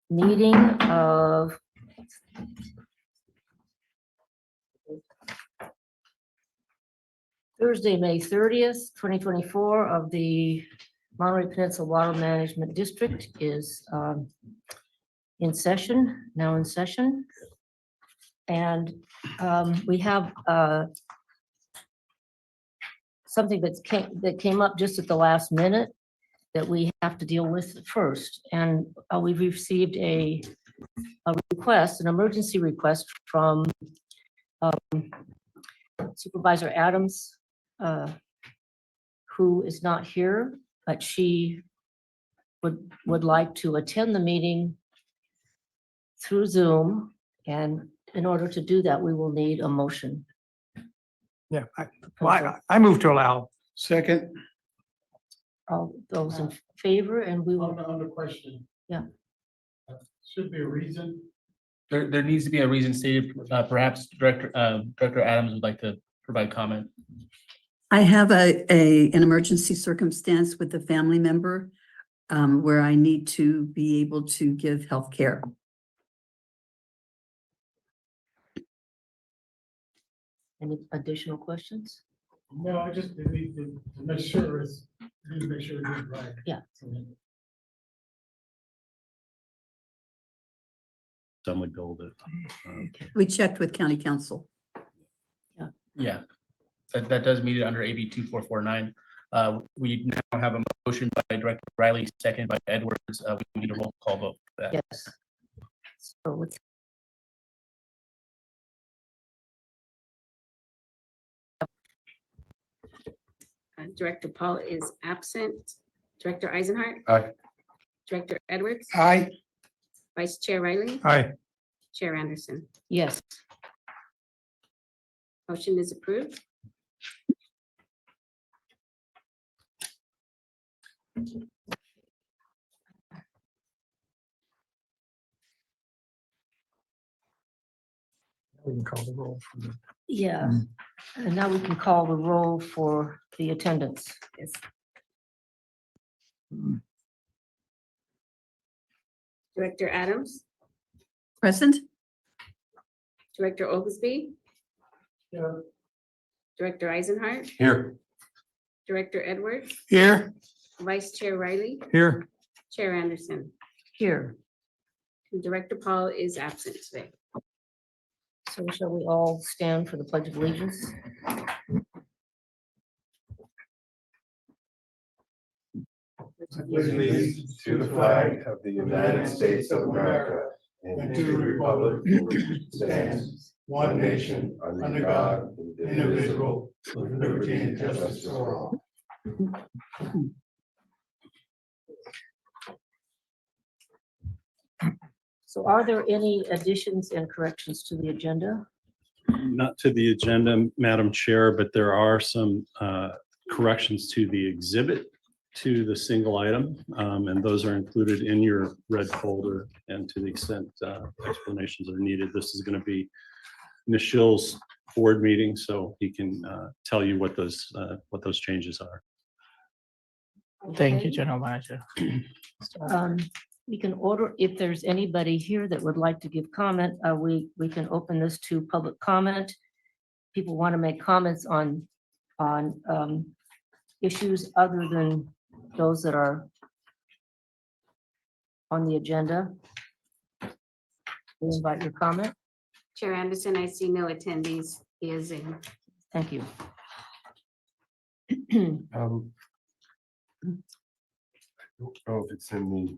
meeting of Thursday, May 30th, 2024 of the Monterey Peninsula Water Management District is in session, now in session. And we have something that came up just at the last minute that we have to deal with first. And we've received a request, an emergency request from Supervisor Adams, who is not here, but she would like to attend the meeting through Zoom. And in order to do that, we will need a motion. Yeah, I move to allow. Second. All those in favor, and we will, On the question. Yeah. Should be a reason. There needs to be a reason stated. Perhaps Director Adams would like to provide comment. I have an emergency circumstance with a family member where I need to be able to give health care. any additional questions? No, I just need to make sure it's right. Yeah. Done with gold. We checked with county council. Yeah, that does meet it under AB 2449. We now have a motion by Director Riley, second by Edwards. We need a roll call vote for that. Yes. So let's. Director Paul is absent. Director Eisenhart. Aye. Director Edwards. Aye. Vice Chair Riley. Aye. Chair Anderson. Yes. Motion is approved. We can call the roll for the. Yeah, and now we can call the roll for the attendance. Yes. Director Adams. Present? Director Oglesby. Yeah. Director Eisenhart. Here. Director Edwards. Here. Vice Chair Riley. Here. Chair Anderson. Here, And Director Paul is absent today. so shall we all stand for the Pledge of Allegiance? Pledge allegiance to the flag of the United States of America and to the republic for which it stands, one nation, under God, indivisible, with liberty and justice for all. So are there any additions and corrections to the agenda? Not to the agenda, Madam Chair, but there are some corrections to the exhibit to the single item, and those are included in your red folder. And to the extent explanations are needed, this is going to be Nishil's board meeting, so he can tell you what those changes are. Thank you, Okay. General Manager. We can order, if there's anybody here that would like to give comment, we can open this to public comment. People want to make comments on issues other than those that are on the agenda. We invite your comment. Chair Anderson, I see no attendees via Zoom. Thank you. I don't know if it's in the.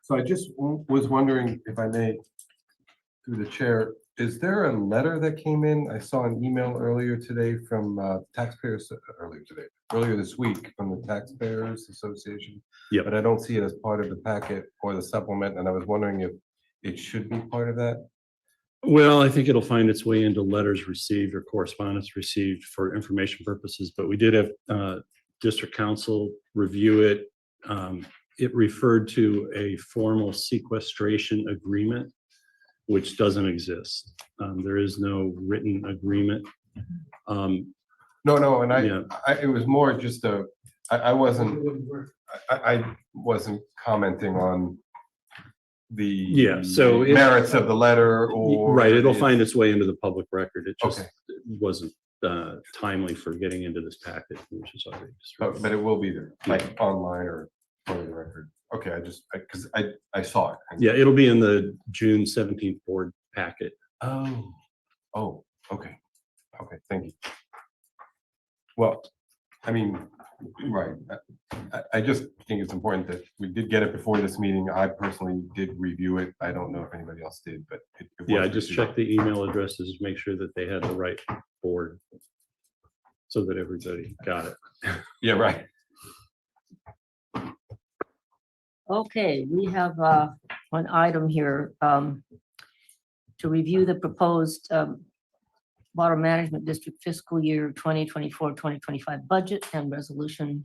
So I just was wondering if I may, through the chair, is there a letter that came in? I saw an email earlier today from taxpayers, earlier this week from the Taxpayers Association. Yep. But I don't see it as part of the packet or the supplement, and I was wondering if it should be part of that. Well, I think it'll find its way into letters received or correspondence received for information purposes, but we did have district council review it. It referred to a formal sequestration agreement, which doesn't exist. There is no written agreement. No, and Yeah. it was more just I wasn't commenting on Yeah, so it- merits of the letter or. Right, it'll find its way into the public record. It just Okay. wasn't timely for getting into this packet, which is already. But it will be there, like online or for the record. Okay, because I saw it. Yeah, it'll be in the June 17th board packet. Oh, okay. Okay, thank you. Well, I mean, right. I just think it's important that we did get it before this meeting. I personally did review it. I don't know if anybody else did, but. it Yeah, I was just received. checked the email addresses, make sure that they had the right board so that everybody got it. Yeah, right. Okay, we have one item here to review the proposed Water Management District fiscal year 2024-2025 budget and resolution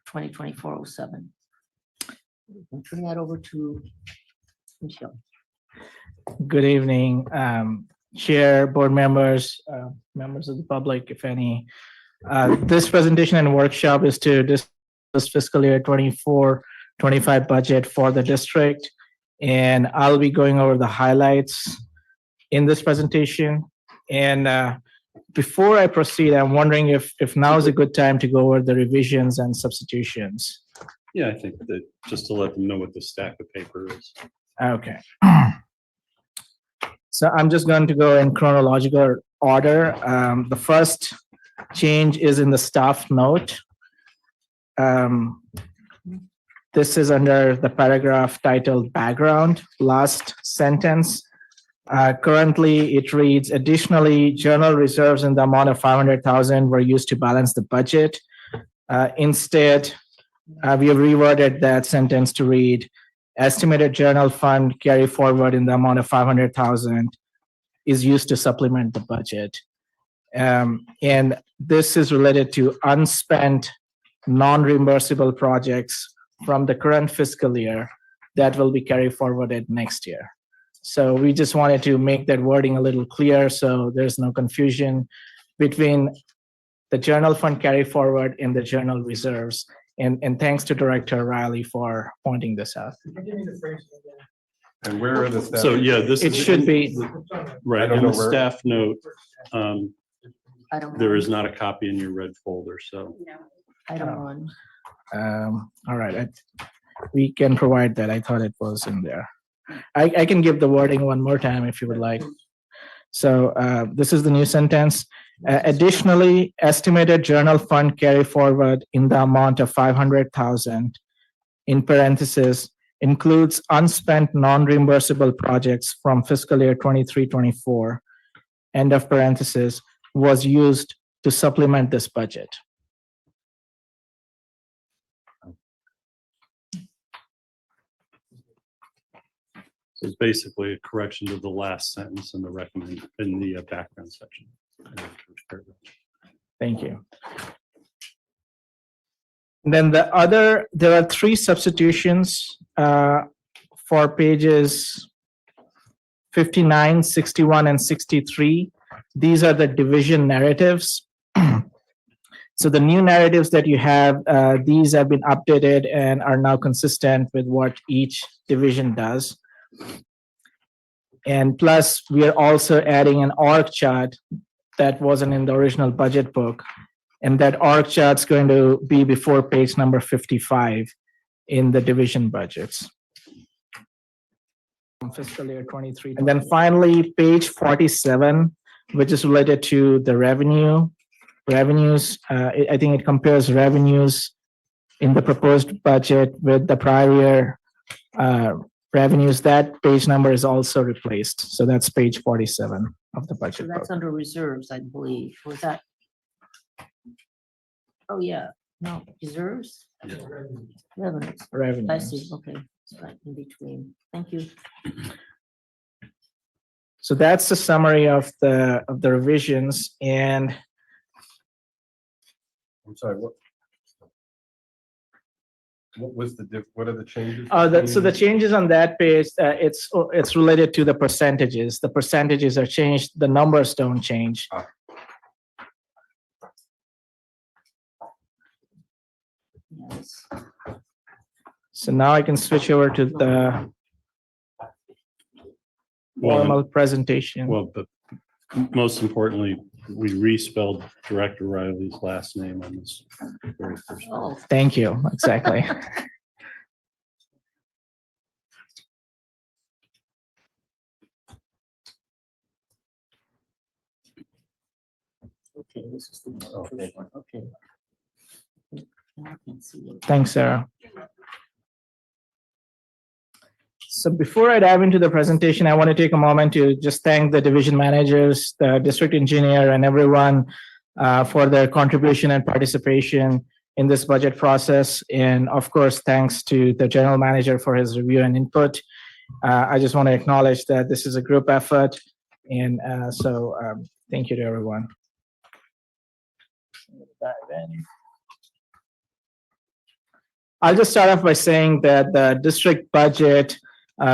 2024-07. I'll turn that over to Michelle. Good evening, Chair, board members, members of the public, if any. This presentation and workshop is to discuss fiscal year 24-25 budget for the district. And I'll be going over the highlights in this presentation. And before I proceed, I'm wondering if now is a good time to go over the revisions and substitutions. Yeah, I think that just to let them know what the stack of paper is. Okay. So I'm just going to go in chronological order. The first change is in the staff note. This is under the paragraph titled background, last sentence. Currently, it reads, additionally, journal reserves in the amount of 500,000 were used to balance the budget. Instead, we have reworded that sentence to read, estimated journal fund carry forward in the amount of 500,000 is used to supplement the budget. And this is related to unspent non-reimbursable projects from the current fiscal year that will be carried forwarded next year. So we just wanted to make that wording a little clear so there's no confusion between the journal fund carry forward and the journal reserves. And thanks to Director Riley for pointing this out. And where are the steps? So, yeah, this It is. should be, I Right, don't in know the where- staff note, Item there one. is not a copy in your red folder, so. Item one. all right, we can provide that. I thought it was in there. I can give the wording one more time if you would like. So this is the new sentence. Additionally, estimated journal fund carry forward in the amount of 500,000 in parentheses includes unspent non-reimbursable projects from fiscal year 23-24, end of parentheses, was used to supplement this budget. So it's basically a correction to the last sentence in the background section. Thank you. And then there are three substitutions for pages 59, 61, and 63. These are the division narratives. So the new narratives that you have, these have been updated and are now consistent with what each division does. And plus, we are also adding an org chart that wasn't in the original budget book. And that org chart's going to be before page number 55 in the division budgets. Fiscal year 23. And then finally, page 47, which is related to the revenues. I think it compares revenues in the proposed budget with the prior year revenues. That page number is also replaced. So that's page 47 of the So budget book. that's under reserves, I believe. Was that? Oh, yeah. No, reserves? Revenues. I Revenues. see. Okay. It's right in between. Thank you. So that's the summary of the revisions. And I'm sorry, what was what are the changes? so the changes on that page, it's related to the percentages. The percentages are changed. The numbers don't change. Yes. So now I can switch over to formal presentation. Well, but most importantly, we respelled Director Riley's last name on this very first. Oh, Thank you, exactly. okay, this is the first one, okay. Now I can see it. Thanks, Sarah. So before I dive into the presentation, I want to take a moment to just thank the division managers, the district engineer, and everyone for their contribution and participation in this budget process. And of course, thanks to the general manager for his review and input. I just want to acknowledge that this is a group effort. And thank you to everyone. Dive in. I'll just start off by saying that the district budget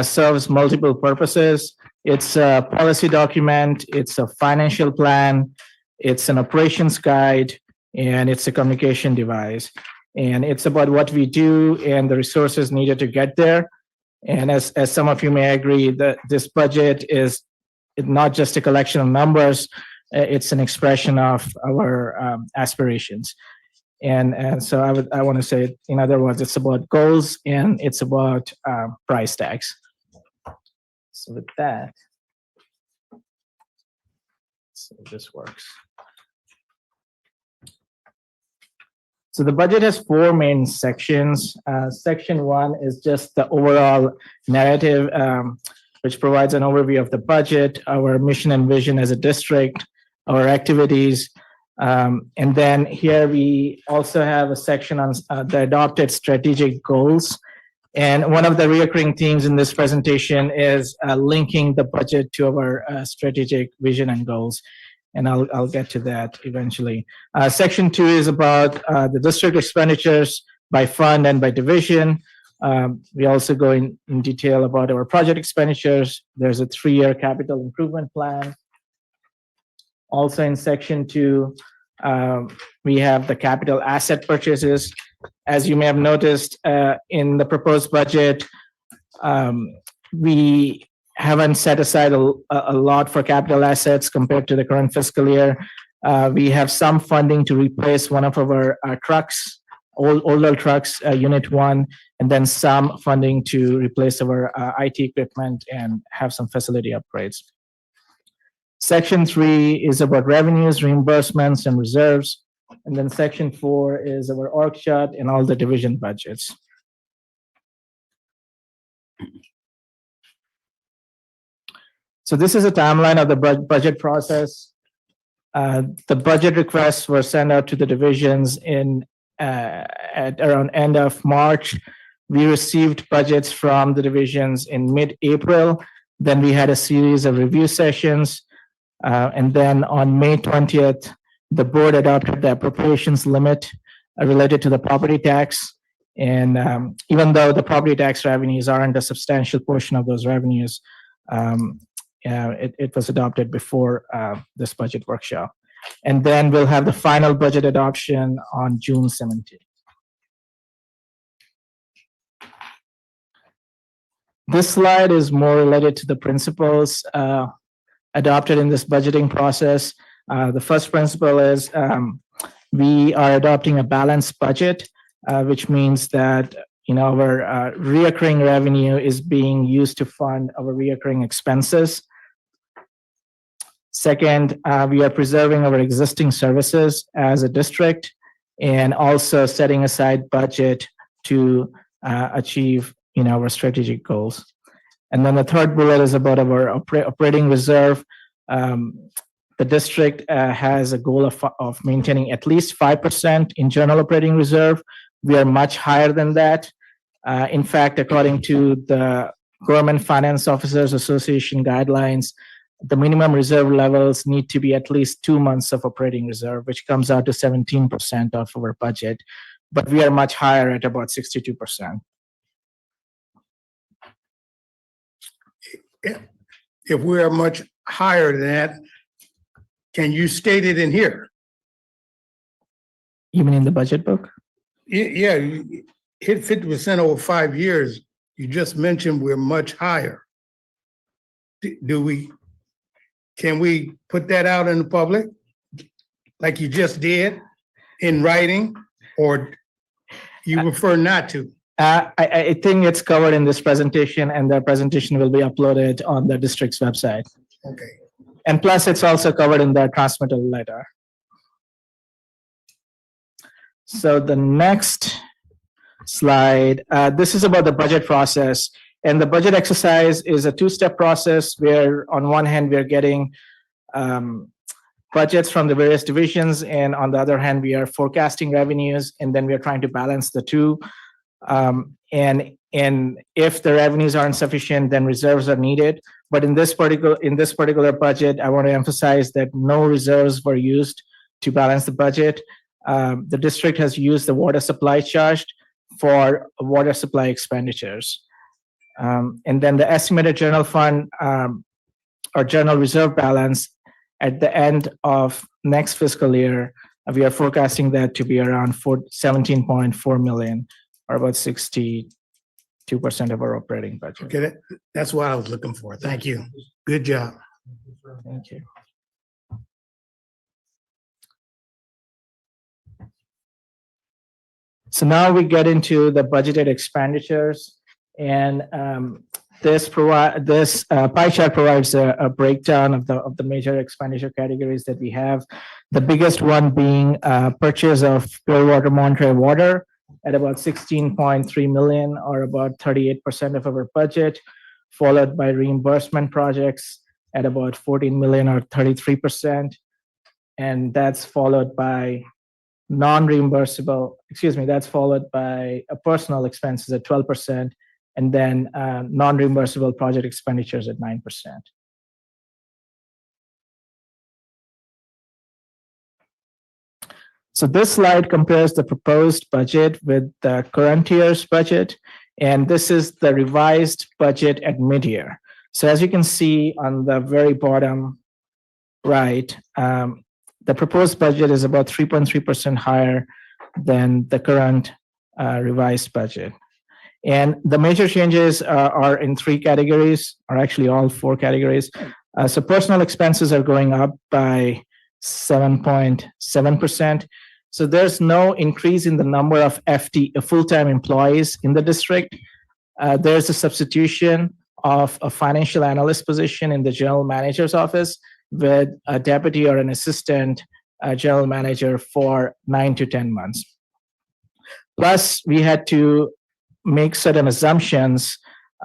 serves multiple purposes. It's a policy document, it's a financial plan, it's an operations guide, and it's a communication device. And it's about what we do and the resources needed to get there. And as some of you may agree, that this budget is not just a collection of numbers, it's an expression of our aspirations. And so I want to say, in other words, it's about goals and it's about price tags. So with that, so this works. So the budget has four main sections. Section 1 is just the overall narrative, which provides an overview of the budget, our mission and vision as a district, our activities. And then here we also have a section on the adopted strategic goals. And one of the recurring themes in this presentation is linking the budget to our strategic vision and goals. And I'll get to that eventually. Section 2 is about the district expenditures by fund and by division. We also go in detail about our project expenditures. There's a 3-year capital improvement plan. Also in section 2, we have the capital asset purchases. As you may have noticed in the proposed budget, we haven't set aside a lot for capital assets compared to the current fiscal year. We have some funding to replace one of our trucks, older trucks, Unit 1, and then some funding to replace our IT equipment and have some facility upgrades. Section 3 is about revenues, reimbursements, and reserves. And then section 4 is our org chart and all the division budgets. So this is a timeline of the budget process. The budget requests were sent out to the divisions at around end of March. We received budgets from the divisions in mid-April. Then we had a series of review sessions. And then on May 20th, the board adopted the appropriations limit related to the property tax. And even though the property tax revenues aren't a substantial portion of those revenues, it was adopted before this budget workshop. And then we'll have the final budget adoption on June 17th. This slide is more related to the principles adopted in this budgeting process. The first principle is we are adopting a balanced budget, which means that our reoccurring revenue is being used to fund our reoccurring expenses. Second, we are preserving our existing services as a district and also setting aside budget to achieve our strategic goals. And then the third bullet is about our operating reserve. The district has a goal of maintaining at least 5% in general operating reserve. We are much higher than that. In fact, according to the Government Finance Officers Association guidelines, the minimum reserve levels need to be at least 2 months of operating reserve, which comes out to 17% of our budget. But we are much higher at about 62%. If we are much higher than that, can you state it in here? Even in the budget book? Yeah, you hit 50% over 5 years. You just mentioned we're much higher. can we put that out in the public? Like you just did in writing, or you prefer not to? I think it's covered in this presentation, and the presentation will be uploaded on the district's website. Okay. And plus, it's also covered in the transmittal letter. So the next slide, this is about the budget process. And the budget exercise is a two-step process where on one hand, we're getting budgets from the various divisions, and on the other hand, we are forecasting revenues, and then we are trying to balance the two. And if the revenues aren't sufficient, then reserves are needed. But in this particular budget, I want to emphasize that no reserves were used to balance the budget. The district has used the water supply charge for water supply expenditures. And then the estimated general fund or general reserve balance at the end of next fiscal year, we are forecasting that to be around 17.4 million, or about 62% of our operating budget. Okay, that's what I was looking for. Thank you. Good job. Thank you. So now we get into the budgeted expenditures, and this pie chart provides a breakdown of the major expenditure categories that we have. The biggest one being purchase of pure water Monterey water at about 16.3 million, or about 38% of our budget, followed by reimbursement projects at about 14 million, or 33%. And that's followed by that's followed by personal expenses at 12%, and then non-reimbursable project expenditures at 9%. So this slide compares the proposed budget with the current year's budget, and this is the revised budget at mid-year. So as you can see on the very bottom right, the proposed budget is about 3.3% higher than the current revised budget. And the major changes are in three categories, or actually all four categories. So personal expenses are going up by 7.7%. So there's no increase in the number of full-time employees in the district. There's a substitution of a financial analyst position in the general manager's office with a deputy or an assistant general manager for 9 to 10 months. Plus, we had to make certain assumptions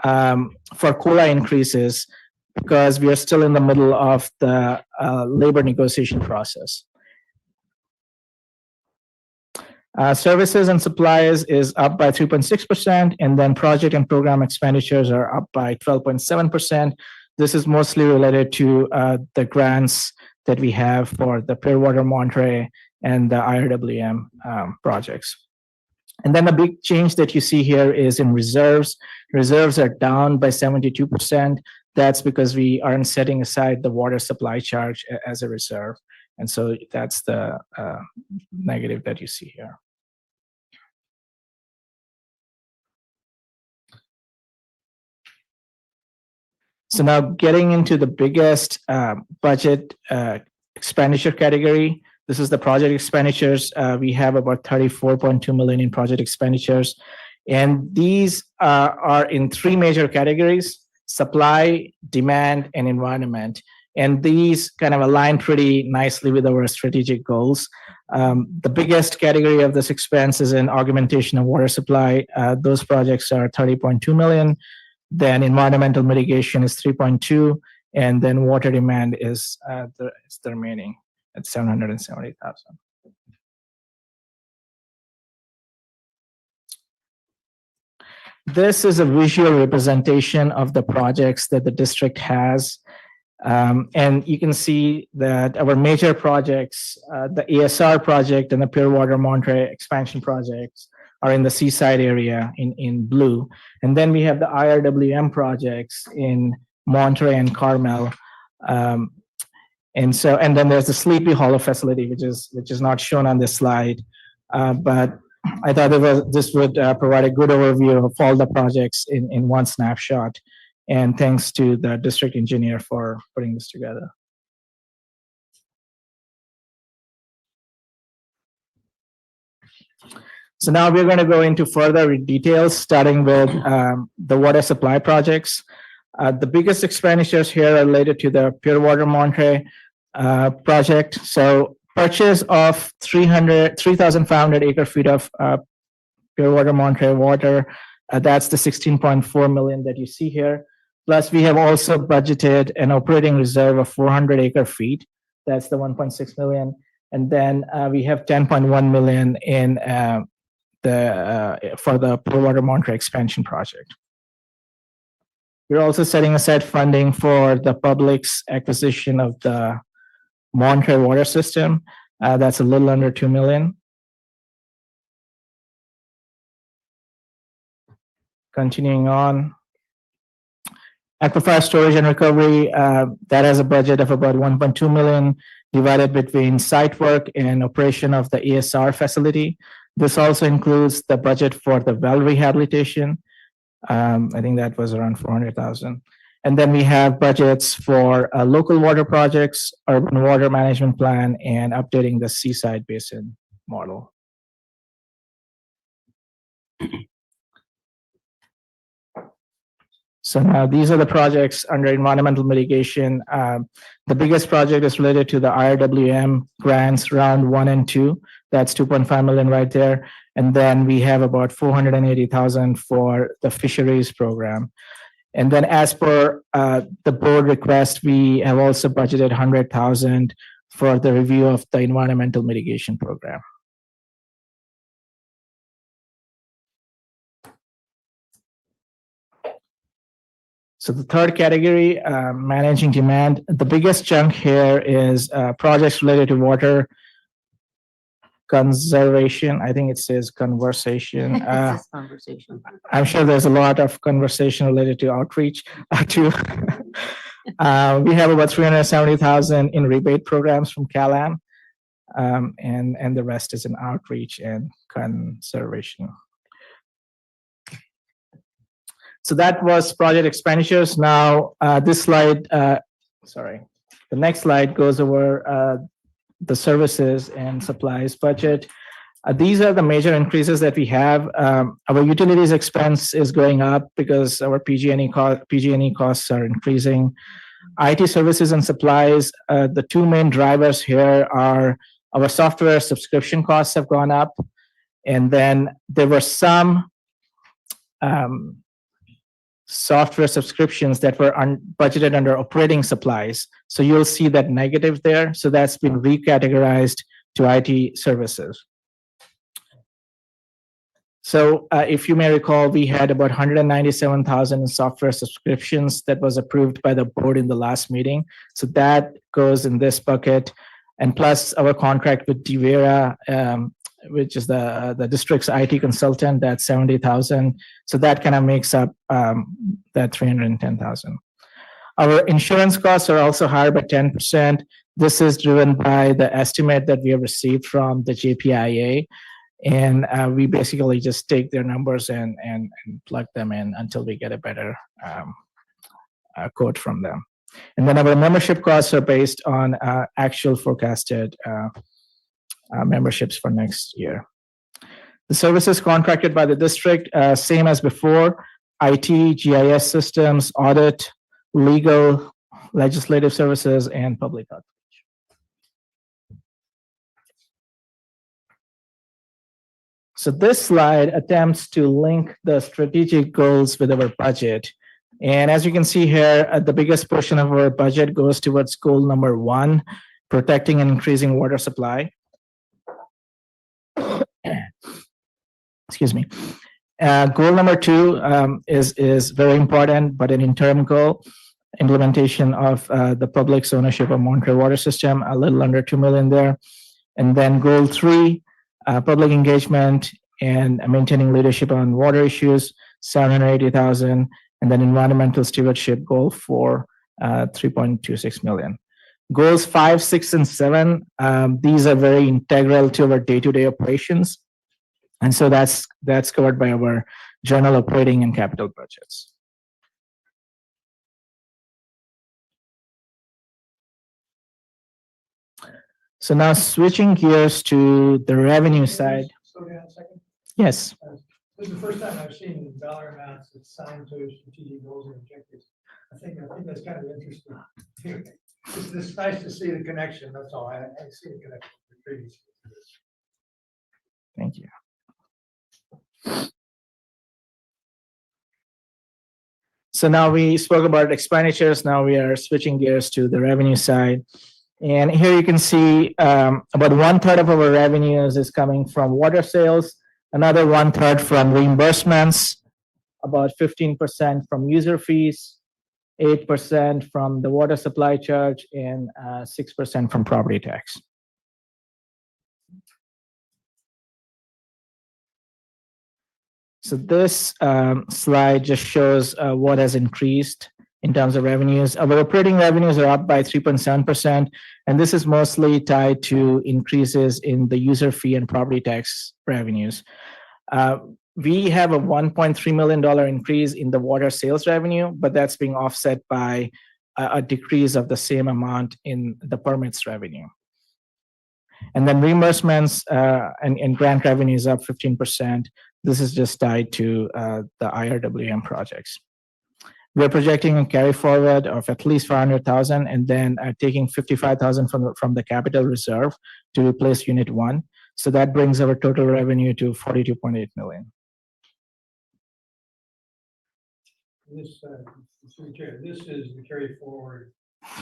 for COLA increases because we are still in the middle of the labor negotiation process. Services and supplies is up by 3.6%, and then project and program expenditures are up by 12.7%. This is mostly related to the grants that we have for the Pure Water Monterey and the IRWM projects. And then the big change that you see here is in reserves. Reserves are down by 72%. That's because we aren't setting aside the water supply charge as a reserve. And so that's the negative that you see here. So now getting into the biggest budget expenditure category, this is the project expenditures. We have about 34.2 million in project expenditures. And these are in three major categories: supply, demand, and environment. And these kind of align pretty nicely with our strategic goals. The biggest category of this expense is in augmentation of water supply. Those projects are 30.2 million. Then environmental mitigation is 3.2, and then water demand is the remaining at 770,000. This is a visual representation of the projects that the district has. And you can see that our major projects, the ESR project and the Pure Water Monterey expansion projects, are in the seaside area in blue. And then we have the IRWM projects in Monterey and Carmel. And then there's the Sleepy Hollow facility, which is not shown on this slide. But I thought this would provide a good overview of all the projects in one snapshot. And thanks to the district engineer for putting this together. So now we're going to go into further details, starting with the water supply projects. The biggest expenditures here are related to the Pure Water Monterey project. So purchase of 3,500 acre feet of Pure Water Monterey water. That's the 16.4 million that you see here. Plus, we have also budgeted an operating reserve of 400 acre feet. That's the 1.6 million. And then we have 10.1 million in for the Pure Water Monterey expansion project. We're also setting aside funding for the public's acquisition of the Monterey water system. That's a little under 2 million. Continuing on. Aquifer storage and recovery, that has a budget of about 1.2 million divided between site work and operation of the ESR facility. This also includes the budget for the well rehabilitation. I think that was around 400,000. And then we have budgets for local water projects, urban water management plan, and updating the seaside basin model. So now these are the projects under environmental mitigation. The biggest project is related to the IRWM grants round 1 and 2. That's 2.5 million right there. And then we have about 480,000 for the fisheries program. And then as per the board request, we have also budgeted 100,000 for the review of the environmental mitigation program. So the third category, managing demand. The biggest chunk here is projects related to water conservation. I think it says conversation. This is conversation. I'm sure there's a lot of conversation related to outreach too. We have about 370,000 in rebate programs from CalAm, and the rest is in outreach and conservation. So that was project expenditures. Now, this slide, the next slide goes over the services and supplies budget. These are the major increases that we have. Our utilities expense is going up because our PG&E costs are increasing. IT services and supplies, the two main drivers here are our software subscription costs have gone up. And then there were some software subscriptions that were budgeted under operating supplies. So you'll see that negative there. So that's been recategorized to IT services. So if you may recall, we had about 197,000 in software subscriptions that was approved by the board in the last meeting. So that goes in this bucket. And plus our contract with Devera, which is the district's IT consultant, that's 70,000. So that kind of makes up that 310,000. Our insurance costs are also higher by 10%. This is driven by the estimate that we have received from the JPIA. And we basically just take their numbers and plug them in until we get a better quote from them. And then our membership costs are based on actual forecasted memberships for next year. The services contracted by the district, same as before, IT, GIS systems, audit, legal, legislative services, and public outreach. So this slide attempts to link the strategic goals with our budget. And as you can see here, the biggest portion of our budget goes towards goal number 1, protecting and increasing water supply. Excuse me. Goal number 2 is very important, but an interim goal, implementation of the public's ownership of Monterey water system, a little under 2 million there. And then goal 3, public engagement and maintaining leadership on water issues, 780,000, and then environmental stewardship goal for 3.26 million. Goals 5, 6, and 7, these are very integral to our day-to-day operations. And so that's covered by our general operating and capital budgets. So now switching gears to the revenue side. Slow down a second. Yes, This is the first time I've seen dollar amounts assigned to strategic goals and objectives. I think that's kind of interesting. It's nice to see the connection, that's all. I see the connection previously. thank you. So now we spoke about expenditures. Now we are switching gears to the revenue side. And here you can see about 1/3 of our revenues is coming from water sales, another 1/3 from reimbursements, about 15% from user fees, 8% from the water supply charge, and 6% from property tax. So this slide just shows what has increased in terms of revenues. Our operating revenues are up by 3.7%, and this is mostly tied to increases in the user fee and property tax revenues. We have a $1.3 million increase in the water sales revenue, but that's being offset by a decrease of the same amount in the permits revenue. And then reimbursements and grant revenue is up 15%. This is just tied to the IRWM projects. We're projecting a carry forward of at least 400,000 and then taking 55,000 from the capital reserve to replace unit 1. So that brings our total revenue to 42.8 million. This, Mr. Chair, this is the carry forward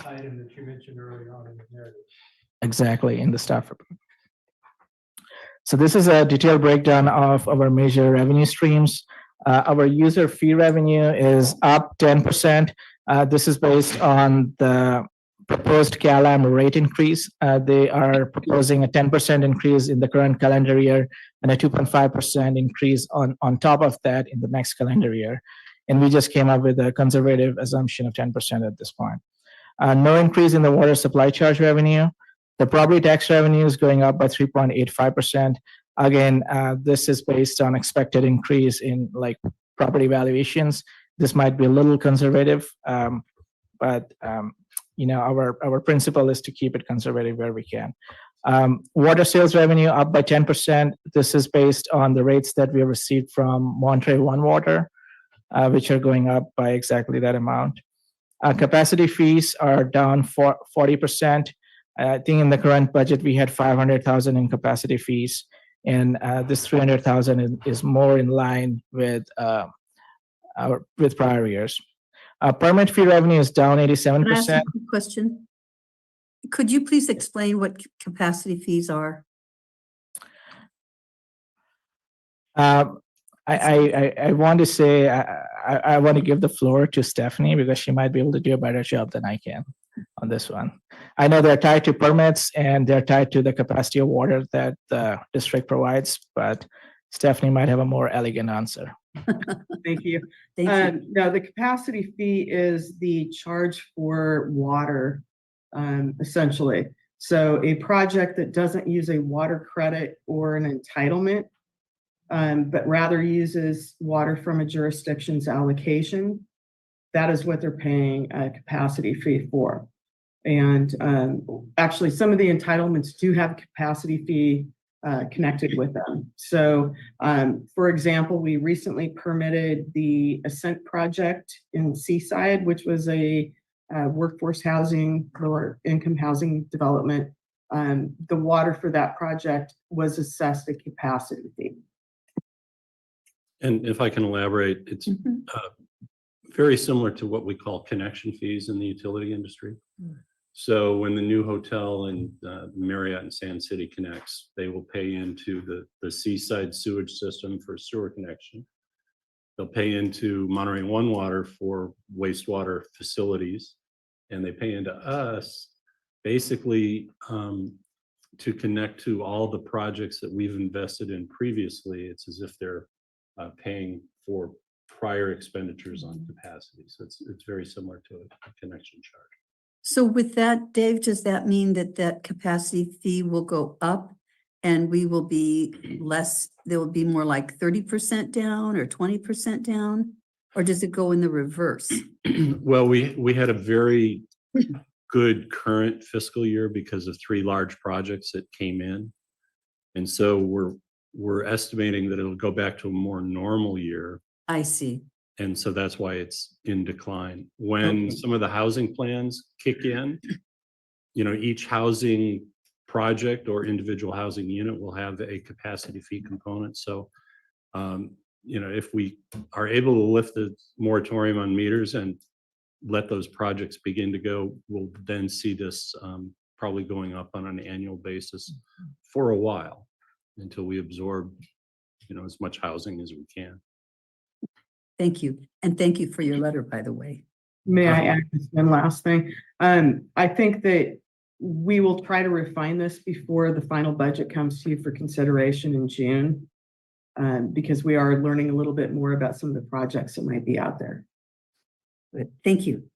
item that you mentioned earlier on in the narrative. Exactly, in the staff report. So this is a detailed breakdown of our major revenue streams. Our user fee revenue is up 10%. This is based on the proposed CalAM rate increase. They are proposing a 10% increase in the current calendar year and a 2.5% increase on top of that in the next calendar year. And we just came up with a conservative assumption of 10% at this point. No increase in the water supply charge revenue. The property tax revenue is going up by 3.85%. Again, this is based on expected increase in like property valuations. This might be a little conservative, but our principle is to keep it conservative where we can. Water sales revenue up by 10%. This is based on the rates that we received from Monterey One Water, which are going up by exactly that amount. Capacity fees are down 40%. I think in the current budget, we had 500,000 in capacity fees, and this 300,000 is more in line with prior years. Permit fee revenue is down Can I ask 87%. a quick question? Could you please explain what capacity fees are? I want to say I want to give the floor to Stephanie because she might be able to do a better job than I can on this one. I know they're tied to permits and they're tied to the capacity of water that the district provides, but Stephanie might have a more elegant answer. Thank you. Thank you. No, the capacity fee is the charge for water, essentially. So a project that doesn't use a water credit or an entitlement, but rather uses water from a jurisdiction's allocation, that is what they're paying a capacity fee for. And actually, some of the entitlements do have a capacity fee connected with them. So, for example, we recently permitted the Ascent project in Seaside, which was a workforce housing, lower income housing development. The water for that project was assessed a capacity fee. And if I can elaborate, it's very similar to what we call connection fees in the utility industry. So when the new hotel in Marriott in Sand City connects, they will pay into the Seaside sewage system for sewer connection. They'll pay into Monterey One Water for wastewater facilities, and they pay into us basically to connect to all the projects that we've invested in previously. It's as if they're paying for prior expenditures on capacity. So it's very similar to a connection charge. So with that, Dave, does that mean that capacity fee will go up and we will be less, there will be more like 30% down or 20% down? Or does it go in the reverse? Well, we had a very good current fiscal year because of 3 large projects that came in. And so we're estimating that it'll go back to a more normal year. I see. And so that's why it's in decline. When Okay. some of the housing plans kick in, each housing project or individual housing unit will have a capacity fee component. So, if we are able to lift the moratorium on meters and let those projects begin to go, we'll then see this probably going up on an annual basis for a while until we absorb, as much housing as we can. Thank you. And thank you for your letter, by the way. May I add just one last thing? I think that we will try to refine this before the final budget comes to you for consideration in June. Because we are learning a little bit more about some of the projects that might be out there. Good. Thank you.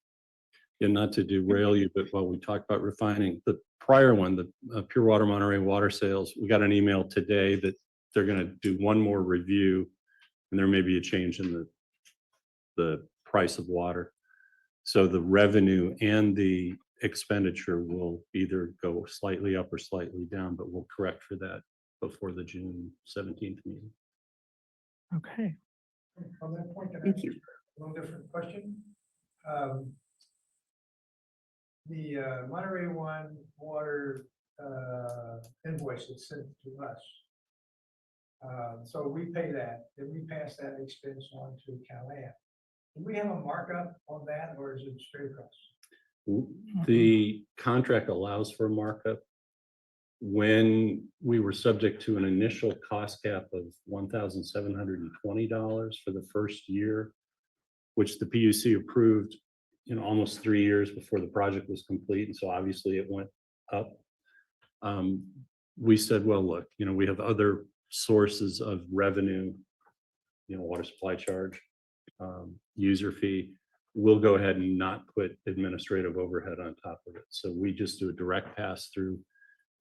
And not to derail you, but while we talk about refining, the prior one, the Pure Water Monterey water sales, we got an email today that they're going to do one more review, and there may be a change in the price of water. So the revenue and the expenditure will either go slightly up or slightly down, but we'll correct for that before the June 17th meeting. Okay. On that point, can I Thank ask you. a little different question? The Monterey One water invoice is sent to us. So we pay that, then we pass that expense on to CalAm. Do we have a markup on that, or is it straight across? The contract allows for a markup. When we were subject to an initial cost cap of $1,720 for the first year, which the PUC approved, almost 3 years before the project was complete, and so obviously it went up. We said, well, look, we have other sources of revenue, water supply charge, user fee. We'll go ahead and not put administrative overhead on top of it. So we just do a direct pass through.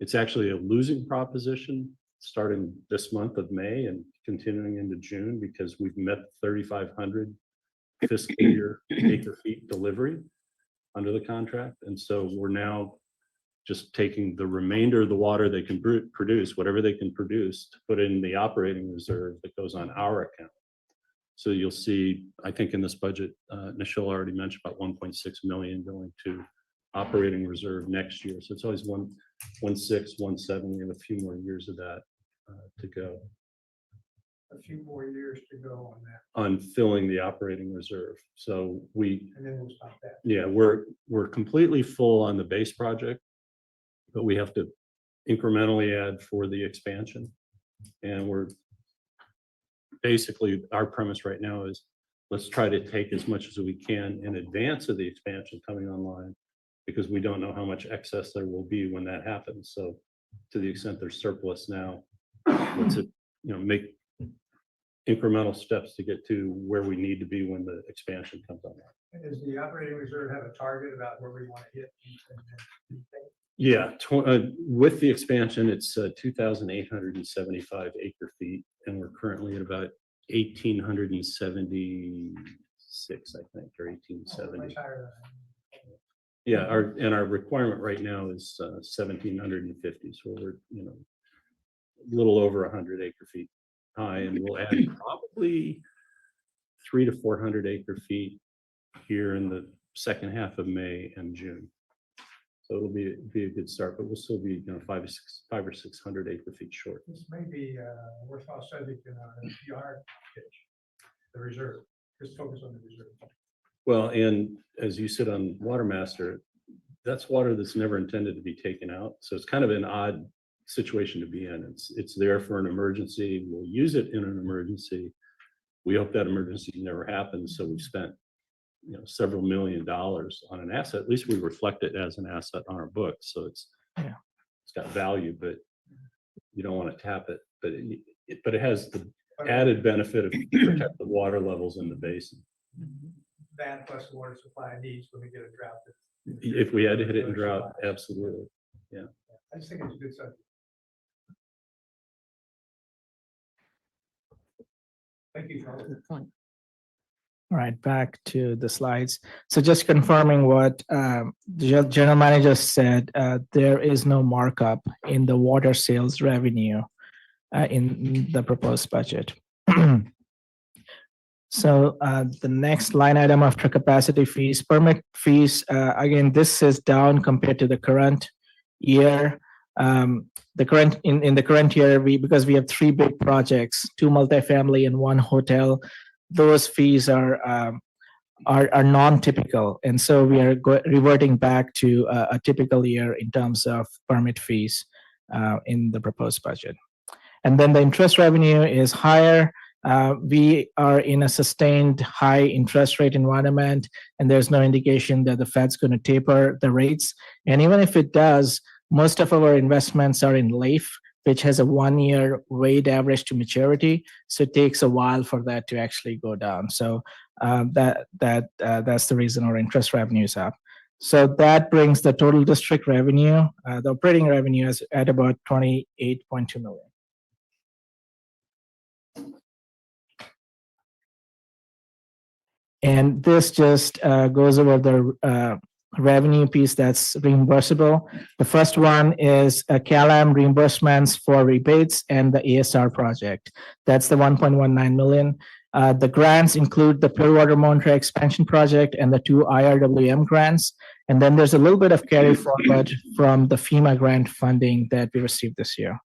It's actually a losing proposition starting this month of May and continuing into June because we've met 3,500 fiscal year acre feet delivery under the contract. And so we're now just taking the remainder of the water they can produce, whatever they can produce, to put in the operating reserve that goes on our account. So you'll see, I think in this budget, Nichelle already mentioned about 1.6 million going to operating reserve next year. So it's always 1.6, 1.7. We have a few more years of that to go. A few more years to go on that, On filling the operating reserve. So and then we'll stop that. yeah, we're completely full on the base project, but we have to incrementally add for the expansion. And we're basically, our premise right now is let's try to take as much as we can in advance of the expansion coming online, because we don't know how much excess there will be when that happens. So to the extent there's surplus now, let's make incremental steps to get to where we need to be when the expansion comes online. Does the operating reserve have a target about where we want to hit? Yeah, with the expansion, it's 2,875 acre feet, and we're currently at about 1,876, I think, or 1,870. Much higher than Yeah, our requirement right now is 1,750, so we're a little over 100 acre feet high, and we'll add probably 300 to 400 acre feet here in the second half of May and June. So it'll be a good start, but we'll still be 500 or 600 acre feet short. This may be a worthwhile subject in our PR pitch, the reserve. Just focus on the reserve. Well, and as you sit on Water Master, that's water that's never intended to be taken out. So it's kind of an odd situation to be in. It's there for an emergency. We'll use it in an emergency. We hope that emergency never happens. So we've spent several $1 million on an asset. At least we reflect it as an asset on our books. So it's got value, but you don't want to tap it. But it has the added benefit of protect the water levels in the basin. That plus the water supply needs when we get a drought. If we had to hit it in drought, absolutely. Yeah. I just think it's a good subject. Thank you, Charlie. Good point. All right, back to the slides. So just confirming what the general manager said, there is no markup in the water sales revenue in the proposed budget. So the next line item after capacity fees, permit fees, again, this is down compared to the current year. In the current year, because we have three big projects, two multifamily and one hotel, those fees are non-typical, and so we are reverting back to a typical year in terms of permit fees in the proposed budget. And then the interest revenue is higher. We are in a sustained high interest rate environment, and there's no indication that the Fed's going to taper the rates. And even if it does, most of our investments are in LAIF, which has a 1-year weighted average to maturity. So it takes a while for that to actually go down. So that's the reason our interest revenue is up. So that brings the total district revenue, the operating revenue is at about $28.2 million. And this just goes over the revenue piece that's reimbursable. The first one is CalAm reimbursements for rebates and the ASR project. That's the 1.19 million. The grants include the Pure Water Monterey expansion project and the 2 IRWM grants. And then there's a little bit of carry forward from the FEMA grant funding that we received this year.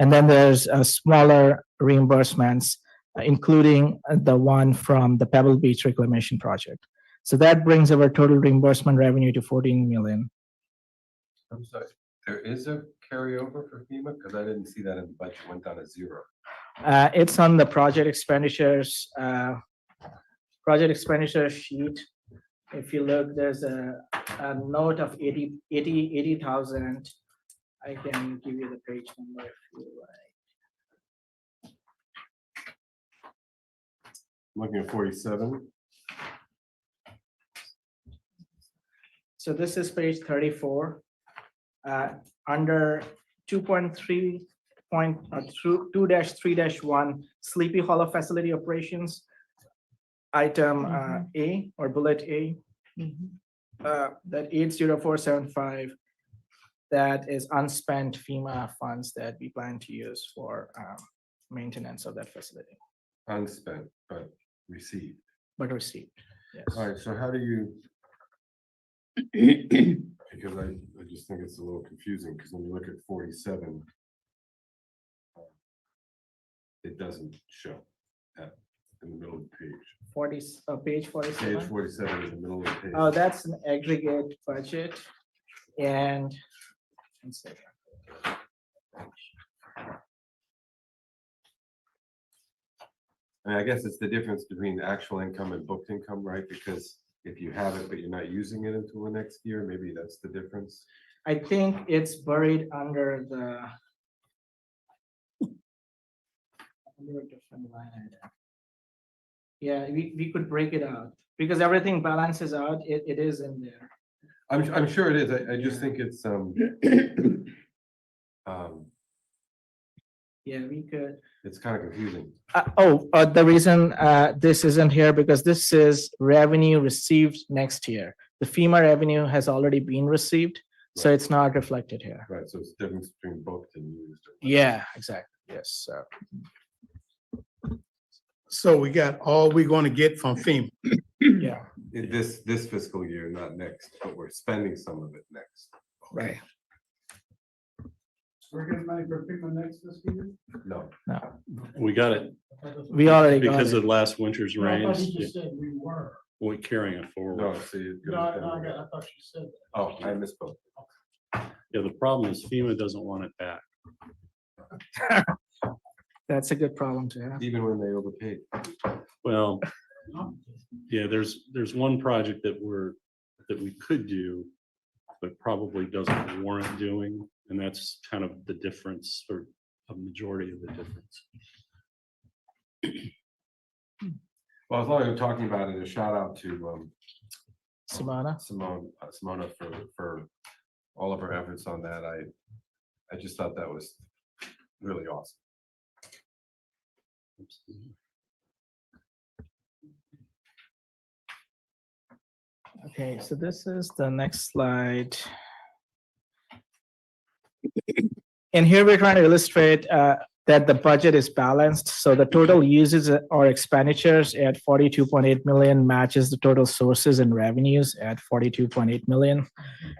And then there's smaller reimbursements, including the one from the Pebble Beach Reclamation Project. So that brings our total reimbursement revenue to 14 million. I'm sorry, there is a carryover for FEMA? Because I didn't see that in the budget, went down to 0. It's on the project expenditures sheet. If you look, there's a note of 80,000. I can give you the page number if you like. I'm looking at 47. So this is page 34. Under 2.3.2-3-1 Sleepy Hollow Facility Operations, item A or bullet A, that 80475, that is unspent FEMA funds that we plan to use for maintenance of that facility. Unspent, but received. But received, yes. All right, so how do you? Because I just think it's a little confusing, because when you look at 47, it doesn't show that in the middle of the page. Page 47. Page 47 is the middle of the page. Oh, that's an aggregate budget, and one second. And I guess it's the difference between the actual income and booked income, right? Because if you have it, but you're not using it until the next year, maybe that's the difference. I think it's buried under the. Under a different line item. Yeah, we could break it out because everything balances out. It is in there. I'm sure it is. I just think it's Yeah, we could. it's kind of confusing. The reason this isn't here because this is revenue received next year. The FEMA revenue has already been received, so it's not reflected here. Right, so it's the difference between booked and used. Yeah, exactly. Yes. So So we got all we're gonna get from FEMA. yeah, This fiscal year, not next, but we're spending some of it next. right. We're getting money for FEMA next fiscal year? No, We got it We already got because it. of last winter's No, I thought rains. you just said we were. We're carrying it no, forward. see. it goes No, I down. thought you said that. Oh, I misspoke. Yeah, the problem is FEMA doesn't want it back. That's a good problem to have. Even when they overpaid. Well, yeah, there's one project that we could do, but probably doesn't warrant doing, and that's kind of the difference, or a majority of the difference. Well, as long as we're talking about it, a shout out to Simona. Simona for all of her efforts on that. I just thought that was really awesome. Okay, so this is the next slide. And here we're trying to illustrate that the budget is balanced. So the total uses or expenditures at 42.8 million matches the total sources and revenues at 42.8 million.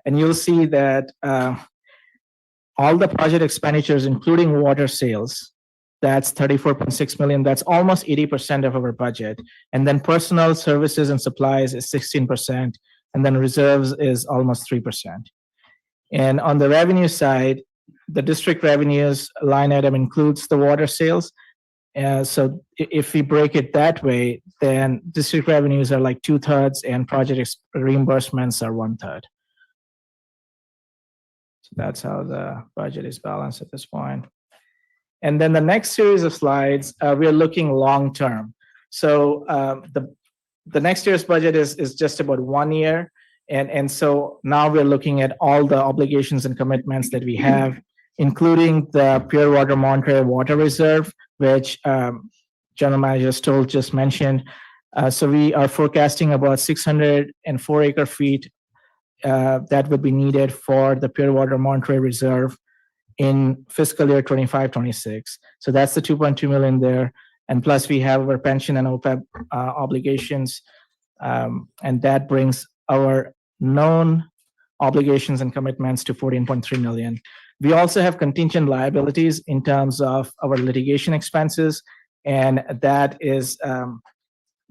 And you'll see that all the project expenditures, including water sales, that's 34.6 million. That's almost 80% of our budget. And then personal services and supplies is 16%. And then reserves is almost 3%. And on the revenue side, the district revenues line item includes the water sales. So if we break it that way, then district revenues are like 2/3 and project reimbursements are 1/3. So that's how the budget is balanced at this point. And then the next series of slides, we're looking long term. So the next year's budget is just about 1 year. And so now we're looking at all the obligations and commitments that we have, including the Pure Water Monterey Water Reserve, which General Manager Stoll just mentioned. So we are forecasting about 604 acre feet that would be needed for the Pure Water Monterey Reserve in fiscal year 25-26. So that's the 2.2 million there. And plus we have our pension and OPEB obligations. And that brings our known obligations and commitments to 14.3 million. We also have contingent liabilities in terms of our litigation expenses, and that is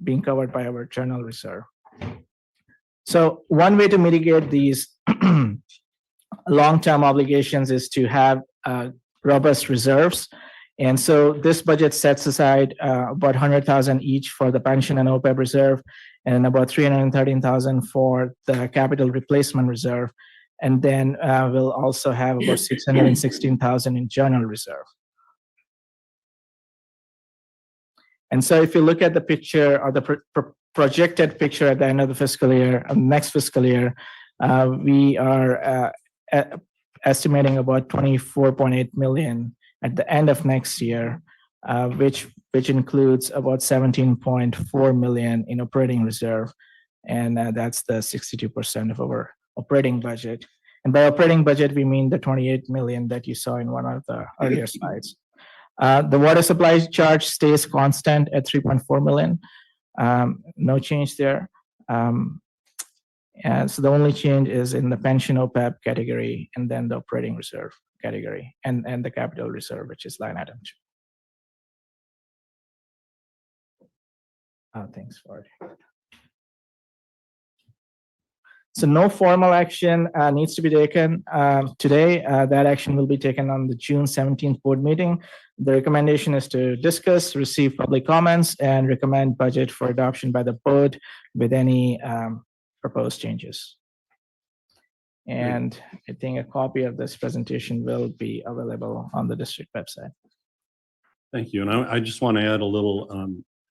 being covered by our general reserve. So one way to mitigate these long-term obligations is to have robust reserves. And so this budget sets aside about 100,000 each for the pension and OPEB reserve, and about 313,000 for the capital replacement reserve. And then we'll also have about 616,000 in general reserve. And so if you look at the picture or the projected picture at the end of the fiscal year, next fiscal year, we are estimating about 24.8 million at the end of next year, which includes about 17.4 million in operating reserve. And that's the 62% of our operating budget. And by operating budget, we mean the 28 million that you saw in one of the earlier slides. The water supply charge stays constant at 3.4 million. No change there. And so the only change is in the pension OPEB category, and then the operating reserve category, and the capital reserve, which is line item 2. Thanks for it. So no formal action needs to be taken today. That action will be taken on the June 17th board meeting. The recommendation is to discuss, receive public comments, and recommend budget for adoption by the board with any proposed changes. And I think a copy of this presentation will be available on the district website. Thank you. And I just want to add a little,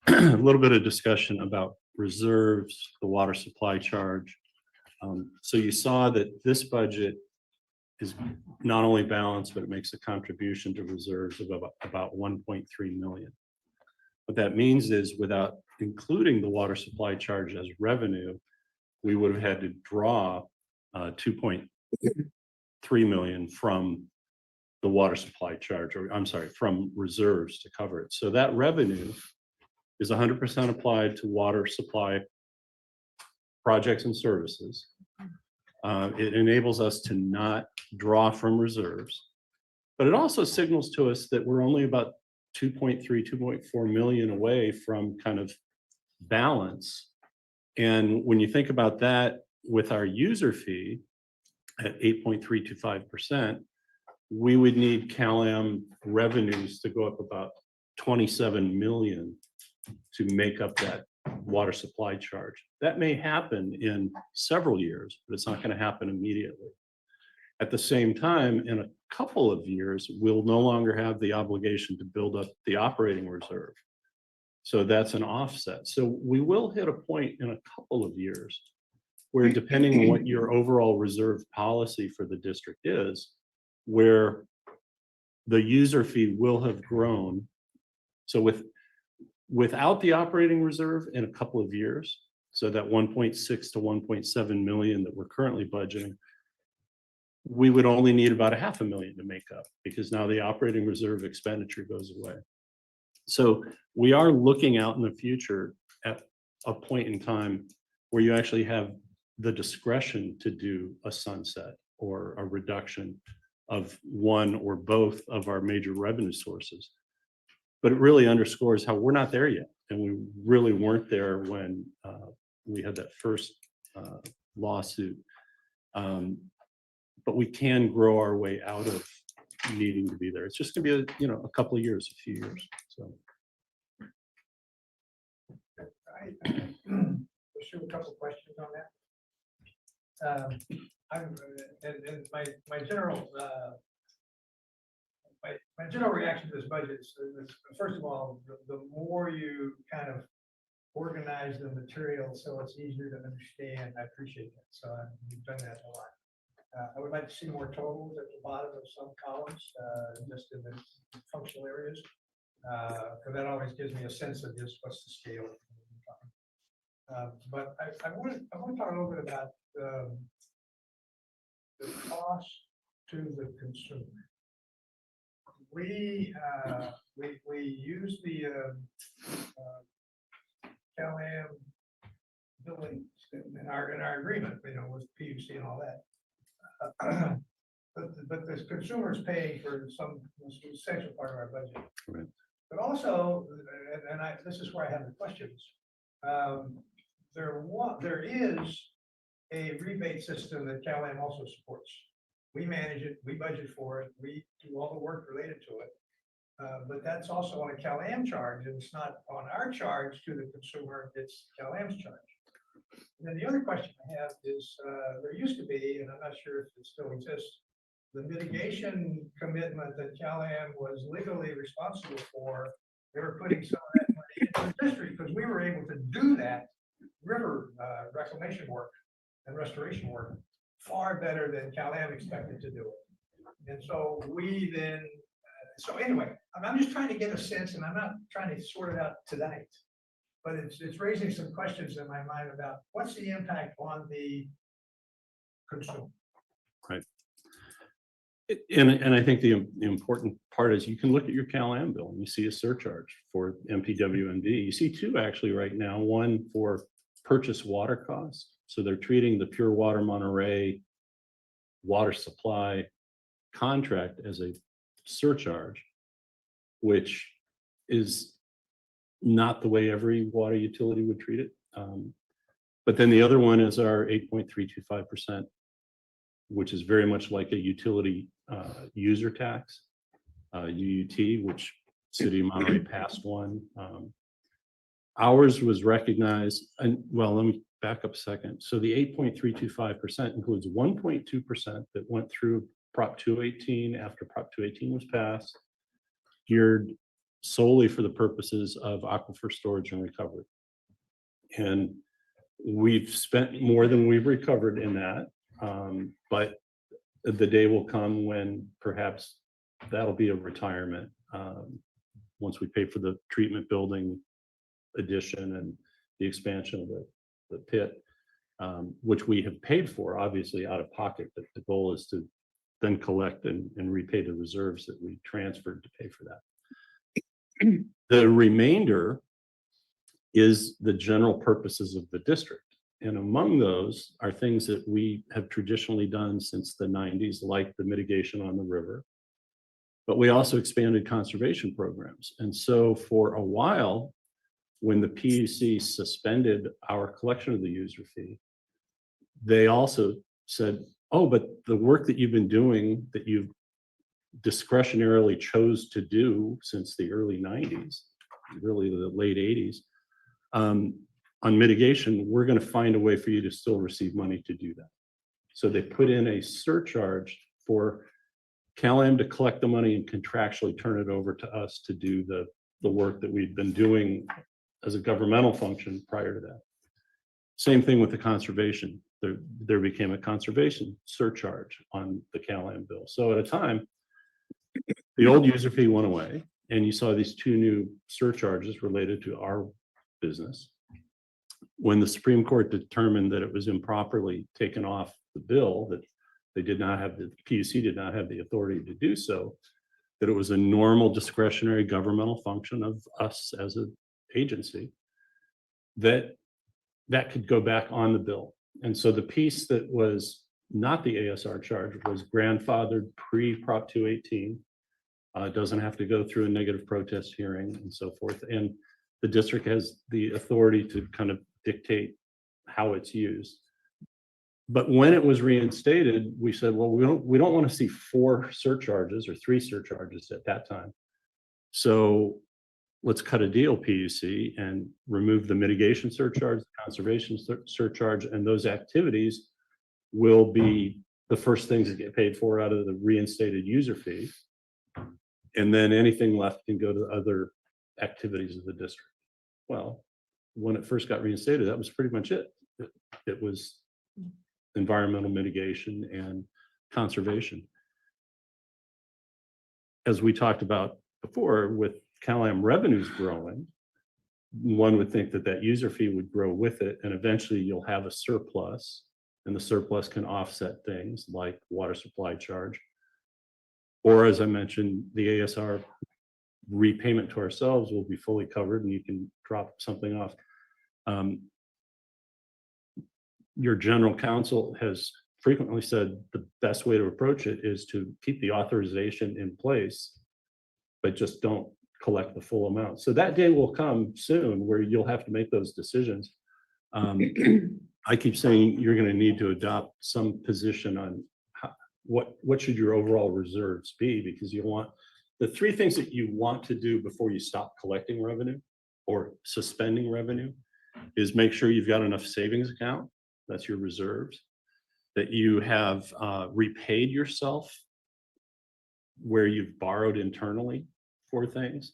a little bit of discussion about reserves, the water supply charge. So you saw that this budget is not only balanced, but it makes a contribution to reserves of about 1.3 million. What that means is, without including the water supply charge as revenue, we would have had to draw 2.3 million from the water supply charge, or I'm sorry, from reserves to cover it. So that revenue is 100% applied to water supply projects and services. It enables us to not draw from reserves, but it also signals to us that we're only about 2.4 million away from kind of balance. And when you think about that with our user fee at 8.325%, we would need CalAm revenues to go up about 27 million to make up that water supply charge. That may happen in several years, but it's not going to happen immediately. At the same time, in a couple of years, we'll no longer have the obligation to build up the operating reserve. So that's an offset. So we will hit a point in a couple of years where, depending on what your overall reserve policy for the district is, where the user fee will have grown. So without the operating reserve in a couple of years, So that 1.6 to 1.7 million that we're currently budgeting, we would only need about $500,000 to make up, because now the operating reserve expenditure goes away. So we are looking out in the future at a point in time where you actually have the discretion to do a sunset or a reduction of one or both of our major revenue sources. But it really underscores how we're not there yet. And we really weren't there when we had that first lawsuit. But we can grow our way out of needing to be there. It's just gonna be a couple of years, a few years, so. Let's shoot a couple of questions on that. And my general, my general reaction to this budget is, first of all, the more you kind of organize the material so it's easier to understand, I appreciate that. So you've done that a lot. I would like to see more totals at the bottom of some columns, just in the functional areas. Because that always gives me a sense of just what's the scale. But I want to talk a little bit about the cost to the consumer. We use the CalAm billing in our agreement, with PUC and all that. But the consumer is paying for some essential part of our budget. Right. But also, this is where I have the questions. There is a rebate system that CalAm also supports. We manage it, we budget for it, we do all the work related to it. But that's also on a CalAm charge, and it's not on our charge to the consumer, it's CalAm's charge. And then the other question I have is, there used to be, and I'm not sure if it still exists, the mitigation commitment that CalAm was legally responsible for. They were putting some of that money into the district because we were able to do that river reclamation work and restoration work far better than CalAm expected to do it. And so we then, so anyway, I'm just trying to get a sense, and I'm not trying to sort it out tonight, but it's raising some questions in my mind about what's the impact on the consumer. Right. And I think the important part is you can look at your CalAm bill and you see a surcharge for MPWMD. You see two actually right now, one for purchase water costs. So they're treating the Pure Water Monterey water supply contract as a surcharge, which is not the way every water utility would treat it. But then the other one is our 8.325%, which is very much like a utility user tax, UUT, which City of Monterey passed one. Ours was recognized, and well, let me back up a second. So the 8.325% includes 1.2% that went through Prop 218 after Prop 218 was passed, geared solely for the purposes of aquifer storage and recovery. And we've spent more than we've recovered in that, but the day will come when perhaps that'll be a retirement once we pay for the treatment building addition and the expansion of the pit, which we have paid for, obviously out of pocket. But the goal is to then collect and repay the reserves that we transferred to pay for that. The remainder is the general purposes of the district. And among those are things that we have traditionally done since the 90s, like the mitigation on the river. But we also expanded conservation programs. And so for a while, when the PUC suspended our collection of the user fee, they also said, oh, but the work that you've been doing, that you've discretionarily chose to do since the early 90s, really the late 80s, on mitigation, we're going to find a way for you to still receive money to do that. So they put in a surcharge for CalAm to collect the money and contractually turn it over to us to do the work that we've been doing as a governmental function prior to that. Same thing with the conservation. There became a conservation surcharge on the CalAm bill. So at a time, the old user fee went away, and you saw these two new surcharges related to our business. When the Supreme Court determined that it was improperly taken off the bill, that they did not have, the PUC did not have the authority to do so, that it was a normal discretionary governmental function of us as an agency, that could go back on the bill. And so the piece that was not the ASR charge was grandfathered pre-Prop 218. Doesn't have to go through a negative protest hearing and so forth. And the district has the authority to kind of dictate how it's used. But when it was reinstated, we said, well, we don't want to see 4 surcharges or 3 surcharges at that time. So let's cut a deal, PUC, and remove the mitigation surcharge, the conservation surcharge, and those activities will be the first things that get paid for out of the reinstated user fee. And then anything left can go to other activities of the district. Well, when it first got reinstated, that was pretty much it. It was environmental mitigation and conservation. As we talked about before, with CalAm revenues growing, one would think that that user fee would grow with it, and eventually you'll have a surplus, and the surplus can offset things like water supply charge. Or as I mentioned, the ASR repayment to ourselves will be fully covered and you can drop something off. Your general counsel has frequently said the best way to approach it is to keep the authorization in place, but just don't collect the full amount. So that day will come soon where you'll have to make those decisions. I keep saying you're going to need to adopt some position on what should your overall reserves be, because you want the 3 things that you want to do before you stop collecting revenue or suspending revenue is make sure you've got enough savings account. That's your reserves, that you have repaid yourself where you've borrowed internally for things.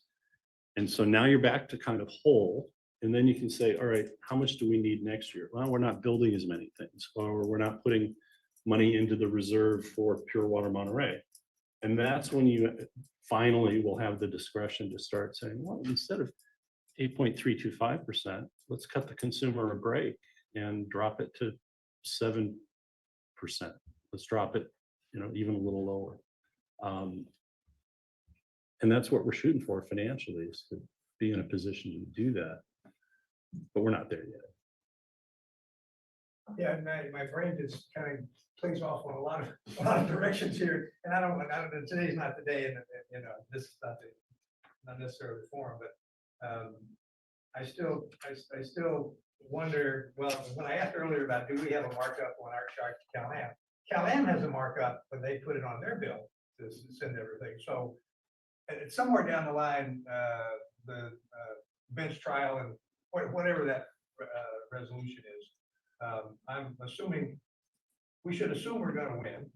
And so now you're back to kind of whole. And then you can say, all right, how much do we need next year? Well, we're not building as many things, or we're not putting money into the reserve for Pure Water Monterey. And that's when you finally will have the discretion to start saying, well, instead of 8.325%, let's cut the consumer a break and drop it to 7%. Let's drop it, even a little lower. And that's what we're shooting for financially, is to be in a position to do that. But we're not there yet. Yeah, my brain just kind of plays off on a lot of directions here, and I don't today's not the day, and this is not necessarily the forum, but I still wonder. Well, when I asked earlier about do we have a markup on our charge to CalAm, CalAm has a markup when they put it on their bill to send everything. So it's somewhere down the line, the bench trial and whatever that resolution is. I'm assuming, we should assume we're going to win.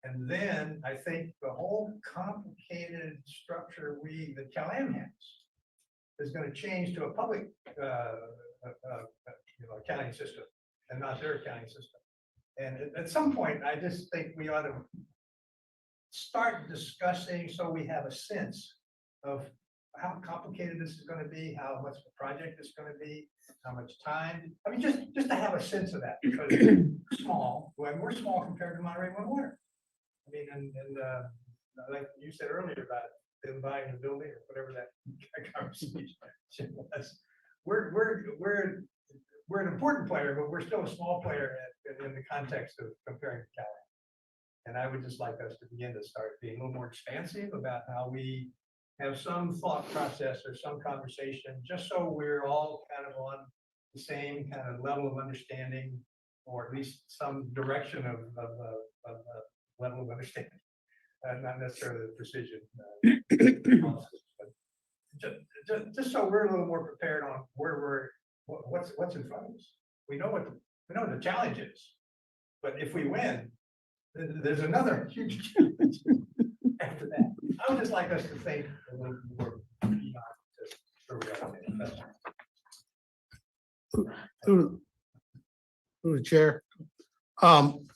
And then I think the whole complicated structure that CalAm has is going to change to a public accounting system and not their accounting system. And at some point, I just think we ought to start discussing so we have a sense of how complicated this is going to be, how much the project is going to be, how much time. I mean, just to have a sense of that, because we're small. When we're small compared to Monterey Water. I mean, and like you said earlier about them buying the building or whatever that conversation was. We're an important player, but we're still a small player in the context of comparing to CalAm. And I would just like us to begin to start being a little more expansive about how we have some thought process or some conversation, just so we're all kind of on the same kind of level of understanding, or at least some direction of level of understanding, not necessarily the precision. But just so we're a little more prepared on where what's in front of us. We know what the challenge is, but if we win, then there's another huge challenge after that. I would just like us to think a little more beyond just where we are. Through the chair, on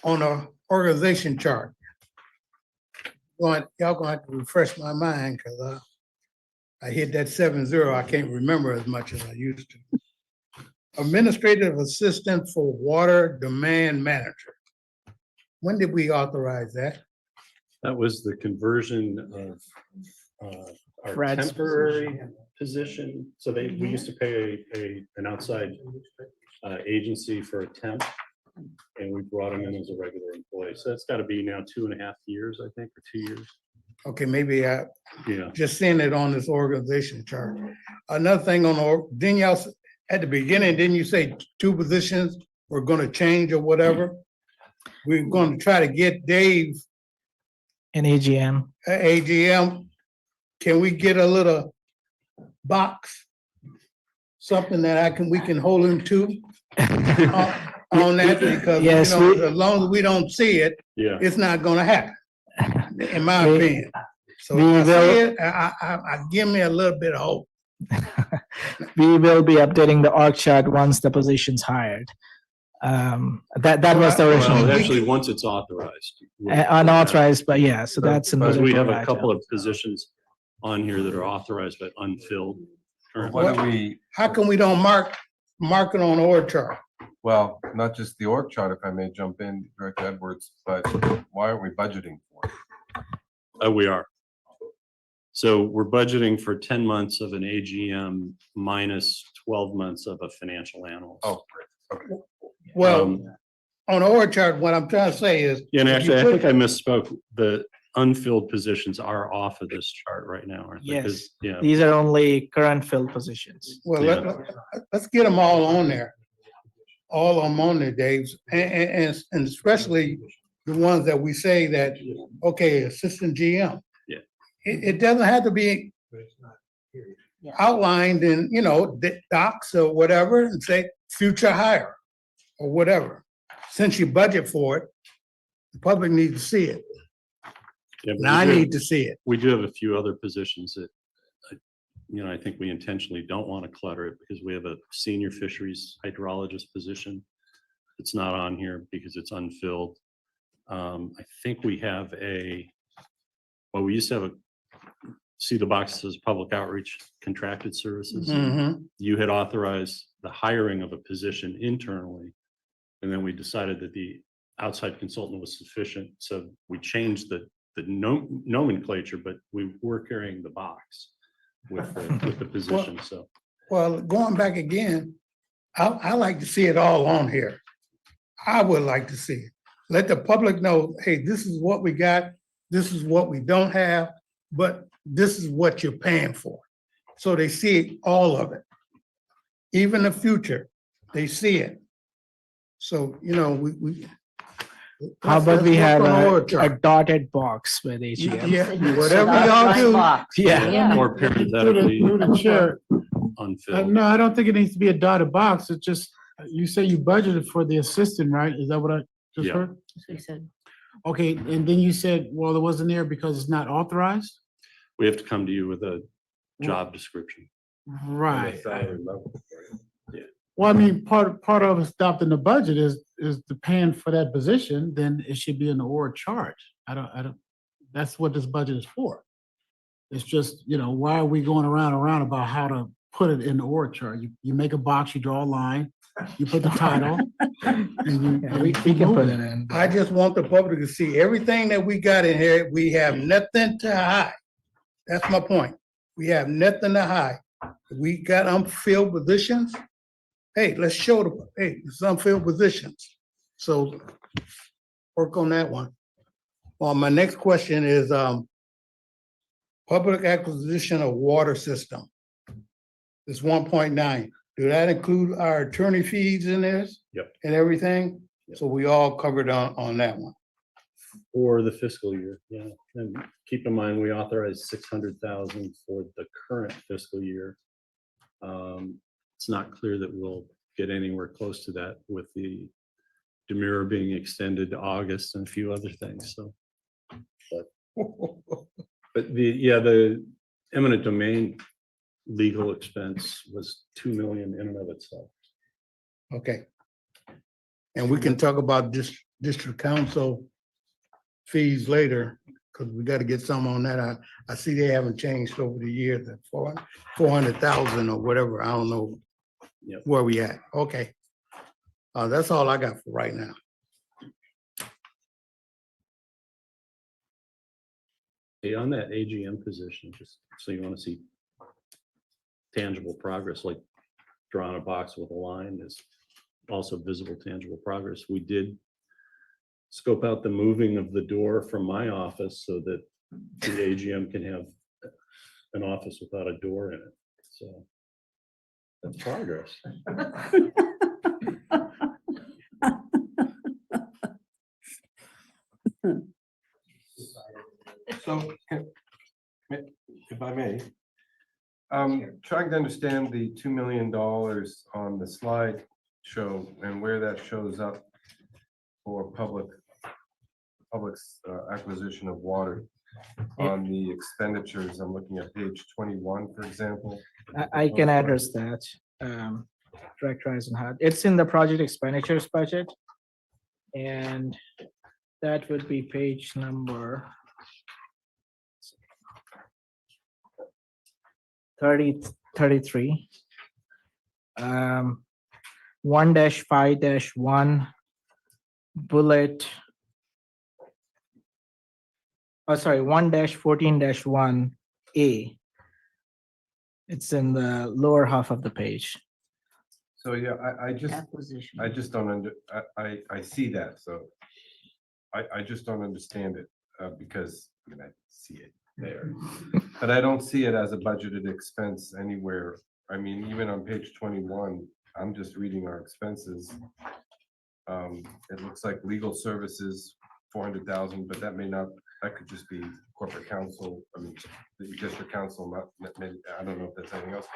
a organization chart, y'all gonna have to refresh my mind, because I hit that 7-0. I can't remember as much as I used to. administrative assistant for water demand manager. When did we authorize that? That was the conversion of our Fred's temporary position. So we used to pay an outside agency for a temp. And we brought him in as a regular employee. So it's got to be now 2.5 years, I think, or 2 years. Okay, maybe I Yeah. just seeing it on this organization chart. Another thing didn't y'all, at the beginning, didn't you say 2 positions were gonna change or whatever? We're gonna try to get Dave In AGM. at AGM. Can we get a little box? Something that we can hold him to on that, because, you Yes, know, we- as long as we don't see it, Yeah. it's not gonna happen, in my We- opinion. So we if I will- see it, I give me a little bit of hope. We will be updating the org chart once the position's hired. That was the Well, original. Well, actually, once it's authorized. Unauthorized, but yeah, so that's Because another. we have a item. couple of positions on here that are authorized but unfilled. currently. What do we, How come we don't mark it on the org chart? well, not just the org chart, if I may jump in, Director Edwards, but why aren't we budgeting for it? We are. So we're budgeting for 10 months of an AGM minus 12 months of a financial analyst. Oh, great. Okay. Well, Um, on the org chart, what I'm trying to say is. Yeah, and if you actually, I put- think I misspoke. The unfilled positions are off of this chart right now, aren't they? Yes. 'Cause, yeah, These are only current filled positions. Well, Yeah. let's get them all on there. All of them on there, Dave, and especially the ones that we say that, okay, assistant GM. Yeah. It doesn't have to be outlined in, you know, docs or whatever, and say future hire or whatever. Since you budget for it, the public needs to see it. yeah, but And I we do- need to see it. We do have a few other positions that, I think we intentionally don't want to clutter it because we have a senior fisheries hydrologist position. It's not on here because it's unfilled. I think we have we used to have see the box that says public outreach contracted services. Mhm. You had authorized the hiring of a position internally. And then we decided that the outside consultant was sufficient. So we changed the nomenclature, but we were carrying the box with the position. So Well, going back again, I like to see it all on here. I would like to see it. Let the public know, hey, this is what we got, this is what we don't have, but this is what you're paying for. So they see all of it. Even the future, they see it. So, you know, we. How about we let's have work on the org a chart. dotted box with AGM? Yeah, whatever y'all do. Yeah. Yeah. or parenthetically Through the chair, unfilled. no, I don't think it needs to be a dotted box. It's just, you say you budgeted for the assistant, right? Is that what I just Yeah. heard? That's what he said. Okay, and then you said, well, it wasn't there because it's not authorized? We have to come to you with a job description. Right. Yeah. Well, I mean, part of adopting the budget is the paying for that position, then it should be in the org chart. I don't, that's what this budget is for. It's just, why are we going around and around about how to put it in the org chart? You make a box, you draw a line, you put the title. and Yeah, we can put it in. I just want the public to see everything that we got in here. We have nothing to hide. That's my point. We have nothing to hide. We got unfilled positions. Hey, let's show it's unfilled positions. So work on that one. Well, my next question is, public acquisition of water system. It's 1.9. Do that include our attorney fees in this? Yep. And everything? So we all covered on that one. For the fiscal year, yeah. And keep in mind, we authorized 600,000 for the current fiscal year. It's not clear that we'll get anywhere close to that with the demurrer being extended to August and a few other things, so. But the eminent domain legal expense was 2 million in and of itself. Okay. And we can talk about district council fees later, because we got to get some on that. I see they haven't changed over the years, that 400,000 or whatever, I don't know Yep. where we at. Okay. That's all I got for right now. Hey, on that AGM position, just so you want to see tangible progress, like drawing a box with a line is also visible, tangible progress. We did scope out the moving of the door from my office so that the AGM can have an office without a door in it. So that's progress. So, if I may, trying to understand the $2 million on the slide show and where that shows up for public's acquisition of water on the expenditures. I'm looking at page 21, for example. I can address that. Director Eisenhardt, it's in the project expenditures budget. And that would be page number 33. 1-5-1 bullet. Oh, sorry, 1-14-1A. It's in the lower half of the page. So, yeah, I just Acquisition. don't I see that, so I just don't understand it, because, I mean, I see it there. But I don't see it as a budgeted expense anywhere. I mean, even on page 21, I'm just reading our expenses. It looks like legal services, 400,000, but that could just be corporate counsel, I mean, the district council, I don't know if that's anything else.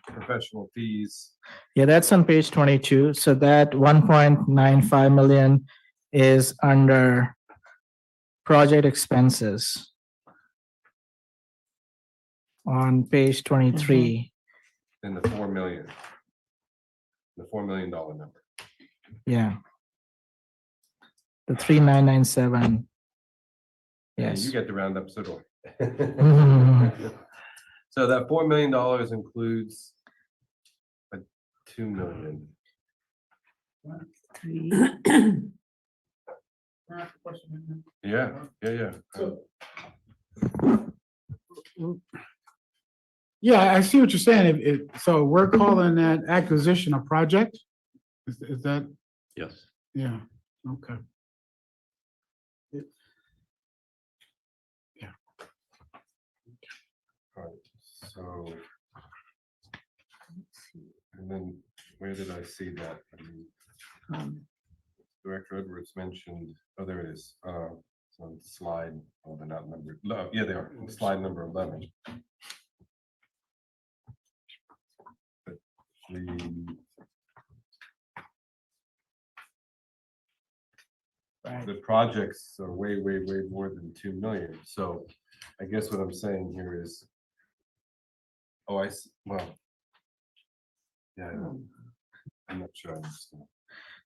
Professional fees. Yeah, that's on page 22. So that 1.95 million is under project expenses on page 23. In the 4 million. The $4 million number. Yeah. The 3997. Yeah, Yes. you get the round up, so do I. Mhm. So that $4 million includes a 2 million. Yeah. Yeah, I see what you're saying. So we're calling that acquisition a project? Is that, Yes. yeah, okay. All right, so. And then where did I see that? I mean, Director Edwards mentioned, oh, there it is. It's on slide, oh, they're not numbered. No, yeah, they are. Slide number 11. But the projects are way more than 2 million. So I guess what I'm saying here is, well, yeah, I'm not sure I understand.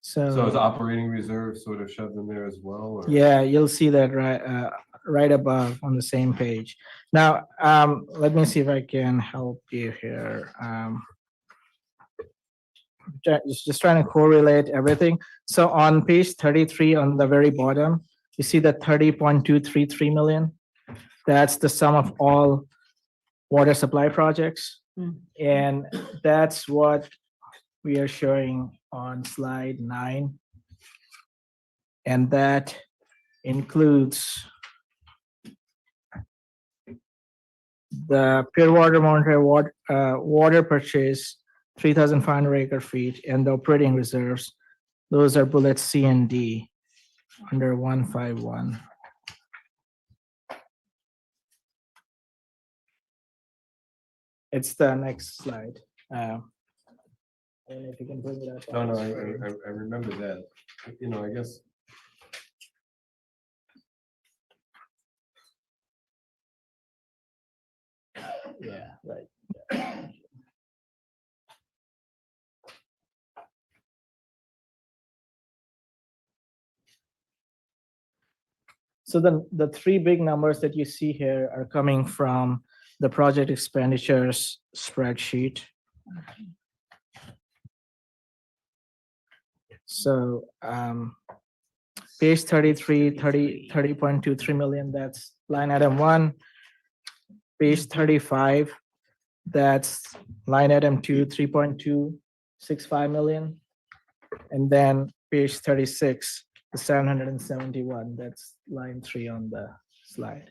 So is So, operating reserve sort of shoved in there as well? Or? yeah, you'll see that right above on the same page. Now, let me see if I can help you here. Just trying to correlate everything. So on page 33 on the very bottom, you see the 30.233 million. That's the sum of all water supply projects. And that's what we are showing on slide 9. And that includes the pure water monitor water purchase, 3,500 acre feet, and the operating reserves. Those are bullets C and D under 151. It's the next slide. If you can bring it up. No, I remember that. You know, I guess. Yeah, right. So the three big numbers that you see here are coming from the project expenditures spreadsheet. So, page 33, 30.23 million, that's line item 1. Page 35, that's line item 2, 3.265 million. And then page 36, the 771, that's line 3 on the slide.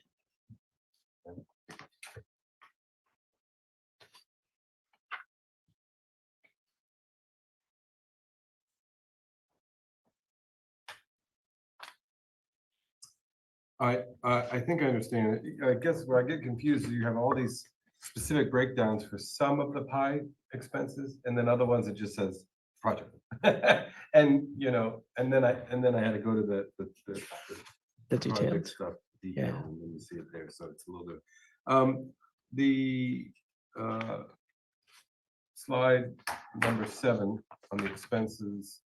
I think I understand. I guess where I get confused is you have all these specific breakdowns for some of the pie expenses, and then other ones it just says project. And, you know, and then I had to go to the The project detailed. stuff, Yeah. detail, and then you see it there, so it's a little bit. The slide number 7 on the expenses,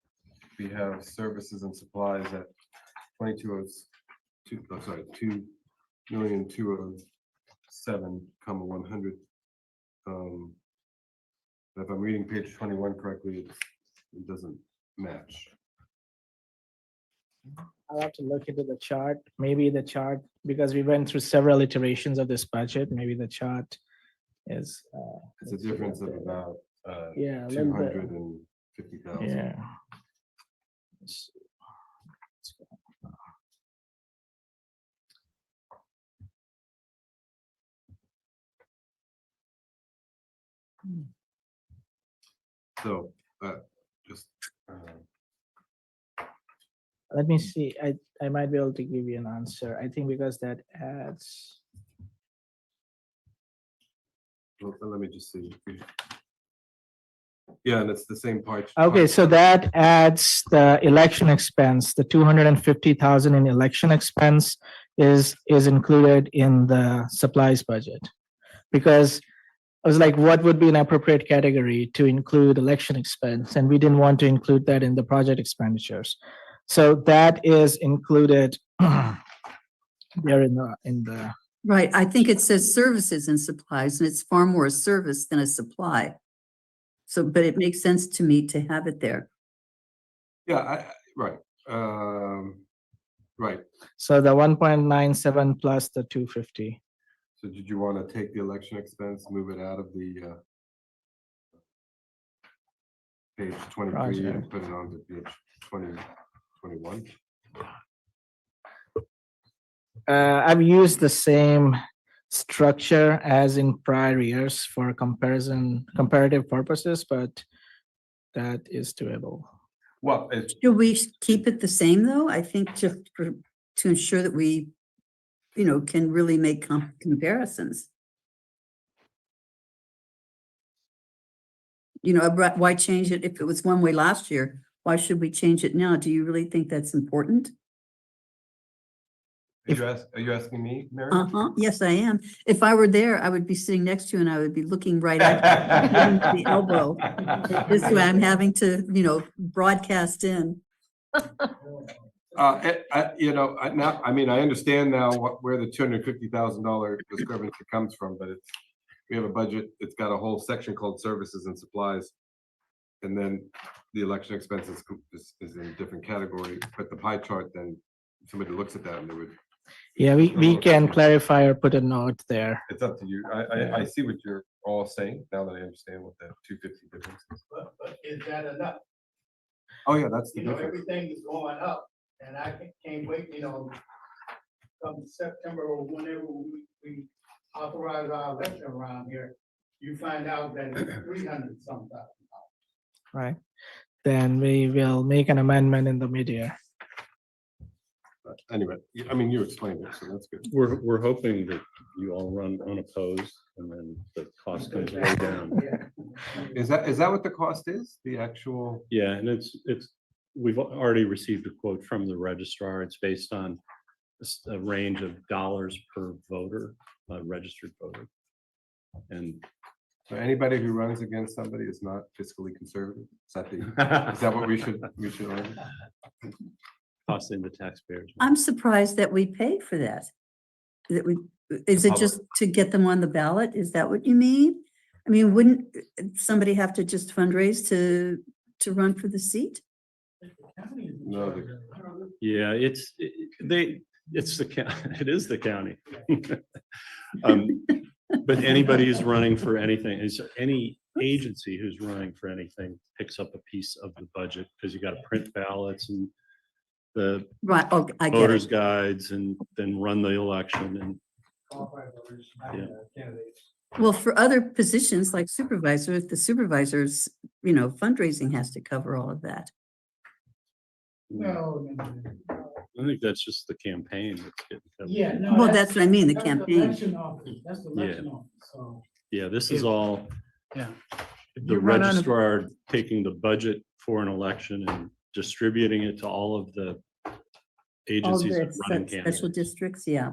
we have services and supplies at 2,207,100. If I'm reading page 21 correctly, it doesn't match. I'll have to look into the chart, maybe the chart, because we went through several iterations of this budget, maybe the chart is. It's a difference of about Yeah, a little bit. 250,000. Yeah. Let's see. Let's go. So, just, Let me see, I might be able to give you an answer. I think because that adds, well, let me just see. Yeah, and it's the same part. okay, so that adds the election expense, the 250,000 in election expense is included in the supplies budget. Because I was like, what would be an appropriate category to include election expense? And we didn't want to include that in the project expenditures. So that is included there in the, Right, I think it says services and supplies, and it's far more a service than a supply. So, but it makes sense to me to have it there. Yeah, right. Right. so the 1.97 plus the 250. So did you want to take the election expense, move it out of the page 23 and put it on to page 21? I've used the same structure as in prior years for comparative purposes, but that is doable. Well, it's, Should we keep it the same, though? I think just to ensure that we, can really make comparisons. Why change it if it was one way last year? Why should we change it now? Do you really think that's important? are you asking me, Mary? Uh-huh, yes, I am. If I were there, I would be sitting next to you and I would be looking right at you, the elbow. This way I'm having to, broadcast in. I understand now where the $250,000 discrepancy comes from, but we have a budget, it's got a whole section called services and supplies. And then the election expenses is in a different category, but the pie chart, then somebody looks at that and they would. Yeah, we can clarify or put a note there. It's up to you. I see what you're all saying now that I understand what that 250 difference is. But is that enough? Oh, yeah, that's the difference. Everything is going up and I can't wait, come September or whenever we authorize our election around here, you find out that it's 300 something. Right. Then we will make an amendment in the mid-year. Anyway, you explained it, so that's good. We're hoping that you all run unopposed and then the cost goes way down. Is that what the cost is? The actual? Yeah, and we've already received a quote from the registrar. It's based on a range of dollars per voter, registered voter. And So anybody who runs against somebody is not fiscally conservative? Is that what we should learn? costing the taxpayers. I'm surprised that we pay for that. Is it just to get them on the ballot? Is that what you mean? Wouldn't somebody have to just fundraise to run for the seat? No, Yeah, it is the county. But anybody who's running for anything, is there any agency who's running for anything picks up a piece of the budget, because you got to print ballots and the Right, oh, I get voters' it. guides and then run the election and Qualified voters, Yeah. candidates. Well, for other positions like supervisors, the supervisors, fundraising has to cover all of that. No, I think that's just the campaign. That's getting covered. yeah, no. Well, that's what I mean, the that's campaign. election office. That's the Yeah. election office, so, Yeah, this is If- all yeah. If the you run on a- registrar taking the budget for an election and distributing it to all of the All agencies the that running special candidates. districts, yeah.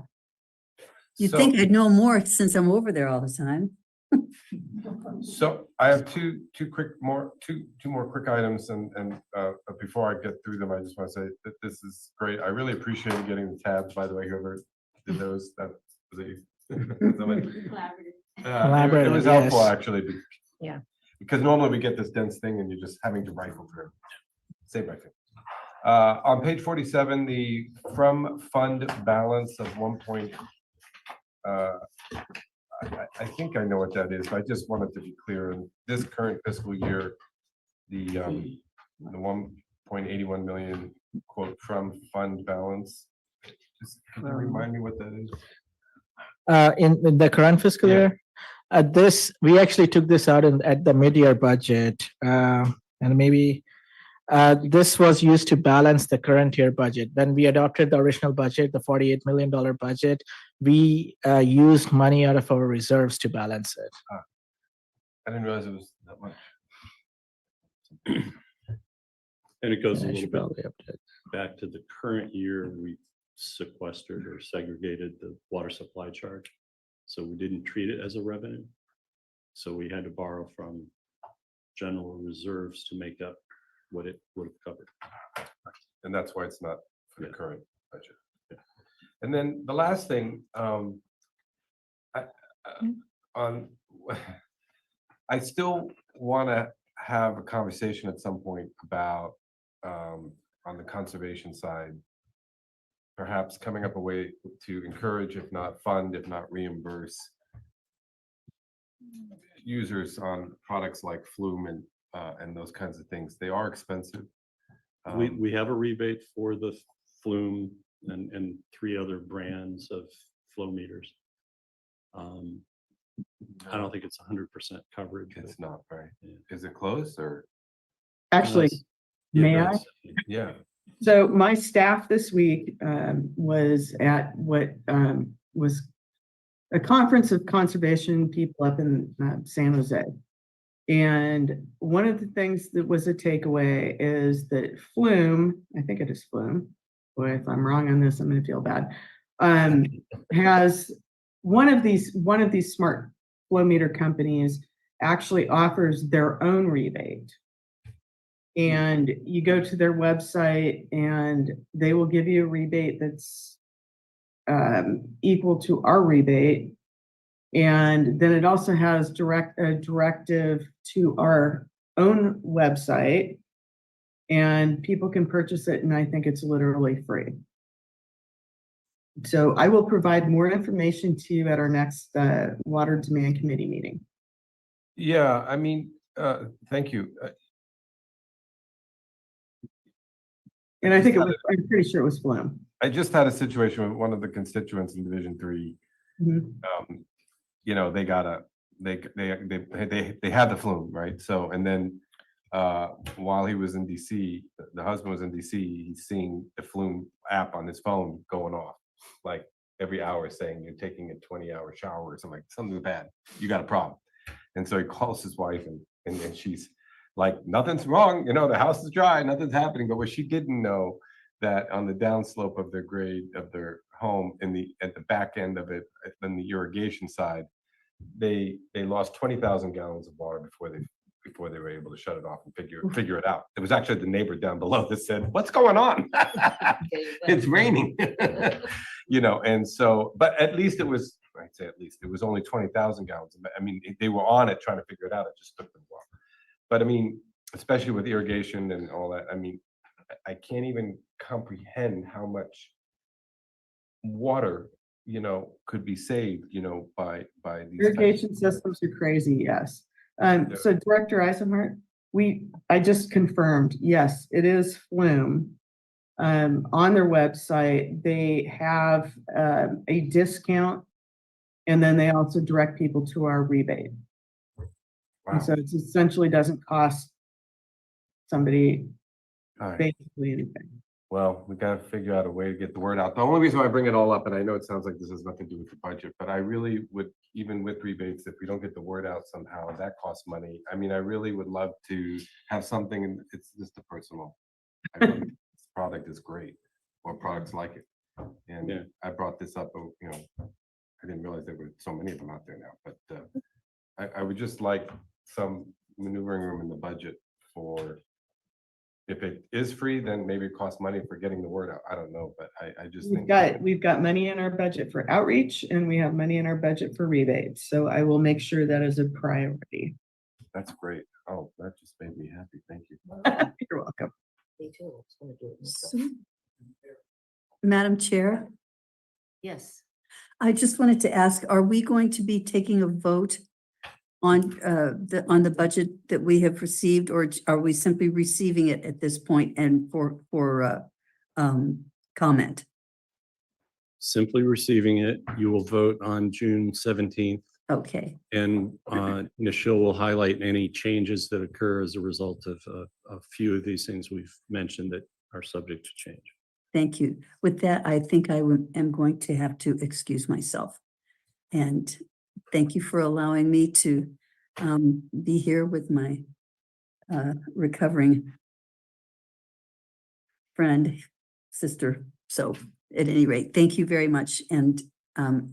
You'd So- think I'd know more since I'm over there all the time. So I have two more quick items and before I get through them, I just want to say that this is great. I really appreciate getting the tabs, by the way, whoever did those, that was it. Somebody- It Collaborative, was helpful, yes. actually. Yeah. Because normally we get this dense thing and you're just having to rifle through. Save my thing. On page 47, the from fund balance of 1 point, I think I know what that is, but I just wanted to be clear. In this current fiscal year, the 1.81 million quote from fund balance. Just can you remind me what that is? In the current fiscal Yeah. year, we actually took this out at the mid-year budget, and maybe this was used to balance the current year budget. When we adopted the original budget, the $48 million budget, we used money out of our reserves to balance it. I didn't realize it was that much. And it goes a I little should bit probably update. back to the current year, we sequestered or segregated the water supply charge. So we didn't treat it as a revenue. So we had to borrow from general reserves to make up what it would have covered. And that's why it's not for the Yeah. current budget. And then the last thing, I still want to have a conversation at some point about, on the conservation side, perhaps coming up a way to encourage, if not fund, if not reimburse users on products like Flume and those kinds of things. They are expensive. We have a rebate for the Flume and 3 other brands of flow meters. I don't think it's 100% coverage. but, It's not, right? Yeah. Is it close or? Actually, it's- may Yeah, I? Yeah. So my staff this week was at what was a conference of conservation people up in San Jose. And one of the things that was a takeaway is that Flume, I think it is Flume, boy, if I'm wrong on this, I'm gonna feel bad, has one of these smart flow meter companies actually offers their own rebate. And you go to their website and they will give you a rebate that's equal to our rebate. And then it also has a directive to our own website. And people can purchase it, and I think it's literally free. So I will provide more information to you at our next Water Demand Committee meeting. Yeah, I mean, thank you. And I think I'm pretty sure it was Flume. I just had a situation with one of the constituents in Division 3. Mhm. You know, they had the Flume, right? So, and then while he was in DC, the husband was in DC, he's seeing the Flume app on his phone going off, like every hour saying you're taking a 20-hour shower or something, like something bad, you got a problem. And so he calls his wife and she's like, nothing's wrong, you know, the house is dry, nothing's happening. But what she didn't know that on the downslope of their grade of their home at the back end of it, on the irrigation side, they lost 20,000 gallons of water before they were able to shut it off and figure it out. It was actually the neighbor down below that said, "What's going on? It's raining." You know, and so, but at least it was, I'd say at least, it was only 20,000 gallons. I mean, they were on it trying to figure it out. It just took them a while. But I mean, especially with irrigation and all that, I mean, I can't even comprehend how much water, could be saved, by these. types of- Irrigation systems are crazy, yes. So Director Eisenhart, I just confirmed, yes, it is Flume. On their website, they have a discount. And then they also direct people to our rebate. And Wow. so it essentially doesn't cost somebody All right. basically anything. Well, we gotta figure out a way to get the word out. The only reason why I bring it all up, and I know it sounds like this has nothing to do with the budget, but I really would, even with rebates, if we don't get the word out somehow, that costs money. I mean, I really would love to have something, and it's just a personal. This product is great, or products like it. And Yeah. I brought this up, I didn't realize there were so many of them out there now, but I would just like some maneuvering room in the budget for, if it is free, then maybe it costs money for getting the word out. I don't know, but I just think. We've got money in our budget for outreach and we have money in our budget for rebates. So I will make sure that is a priority. That's great. Oh, that just made me happy. Thank you. You're welcome. Me too. It's gonna do it myself. Madam Chair, Yes. I just wanted to ask, are we going to be taking a vote on the budget that we have received, or are we simply receiving it at this point and for comment? Simply receiving it. You will vote on June 17th. Okay, And Nichelle will highlight any changes that occur as a result of a few of these things we've mentioned that are subject to change. thank you. With that, I think am going to have to excuse myself. And thank you for allowing me to be here with my recovering friend, sister. So at any rate, thank you very much. And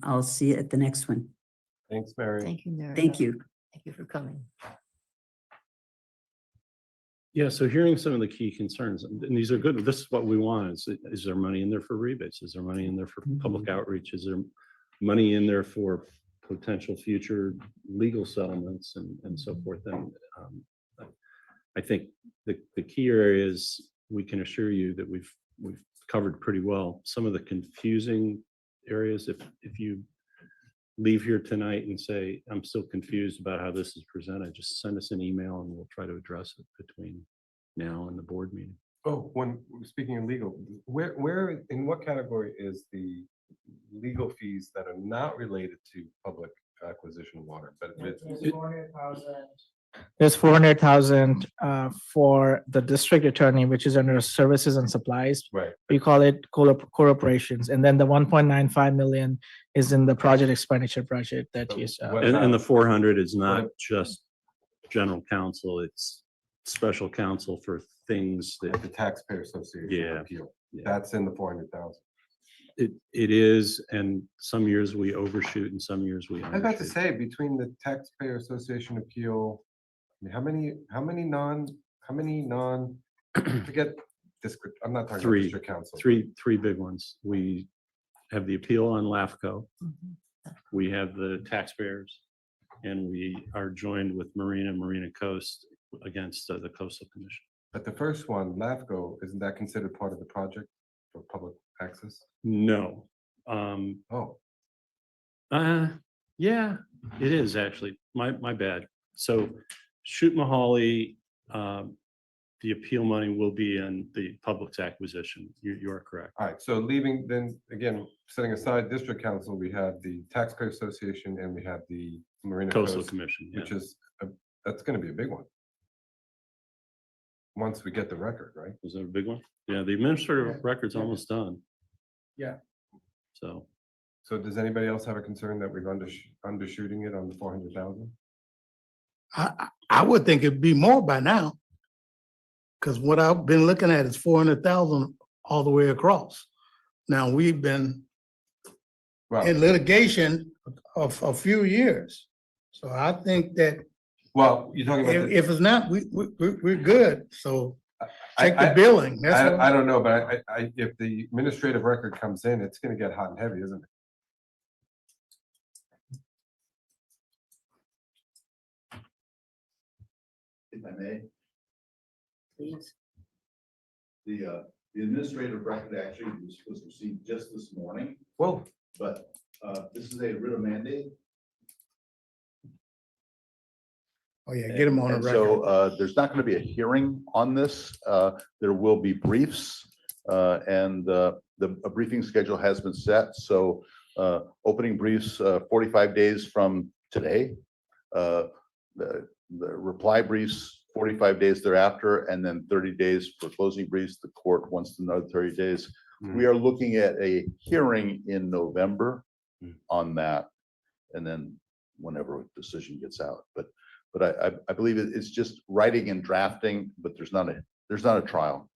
I'll see you at the next one. Thanks, Mary. Thank you, Mary. Thank you. Thank you for coming. Yeah, so hearing some of the key concerns, and these are good. This is what we want. Is there money in there for rebates? Is there money in there for public outreach? Is there money in there for potential future legal settlements and so forth? And I think the key areas, we can assure you that we've covered pretty well. Some of the confusing areas, if you leave here tonight and say, I'm still confused about how this is presented, just send us an email and we'll try to address it between now and the board meeting. Oh, when speaking of legal, where in what category is the legal fees that are not related to public acquisition of water? But There's 400,000 for the district attorney, which is under services and supplies. right, We call it core operations. And then the 1.95 million is in the project expenditure budget that So you saw. what- And the 400 is not What- just general counsel, it's special counsel for things at that the Taxpayer Association Yeah. appeal, Yeah. that's in the 400,000. it is, and some years we overshoot and some years we I was about to undershoot. say, between the Taxpayer Association appeal, I mean, how many non, forget district, I'm not talking about Three. district council. Three big ones. We have the appeal on LAFCO. We have the taxpayers, and we are joined with Marina Coast against the Coastal Commission. But the first one, LAFCO, isn't that considered part of the project for public access? No. Oh, Yeah, it is actually. My bad. So Shoot Mahali, the appeal money will be in the public's acquisition. You are correct. all right, so leaving, then, again, setting aside district council, we have the Taxpayer Association and we have the Marina Coastal Coast, Commission, yeah. which is, that's gonna be a big one. Once we get the record, right? Is that a big one? Yeah, the administrative record's almost done. Yeah. So, So does anybody else have a concern that we've undershooting it on the 400,000? I would think it'd be more by now. Cause what I've been looking at is 400,000 all the way across. Now, we've been Well, in litigation of a few years. So I think that well, you're talking about, if it's not, we're good. So I, check the billing. That's what I don't know, but if the administrative record comes in, it's gonna get hot and heavy, isn't it? Please. The administrative record actually was received just this morning, Well, but this is a writ of mandate. Oh, yeah, get them on the And record. so there's not going to be a hearing on this. There will be briefs, and a briefing schedule has been set. So opening briefs 45 days from today, the reply briefs 45 days thereafter, and then 30 days for closing briefs. The court wants another 30 days. We are looking at a hearing in November on that, and then whenever a decision gets out. But I believe it's just writing and drafting, but there's not a trial.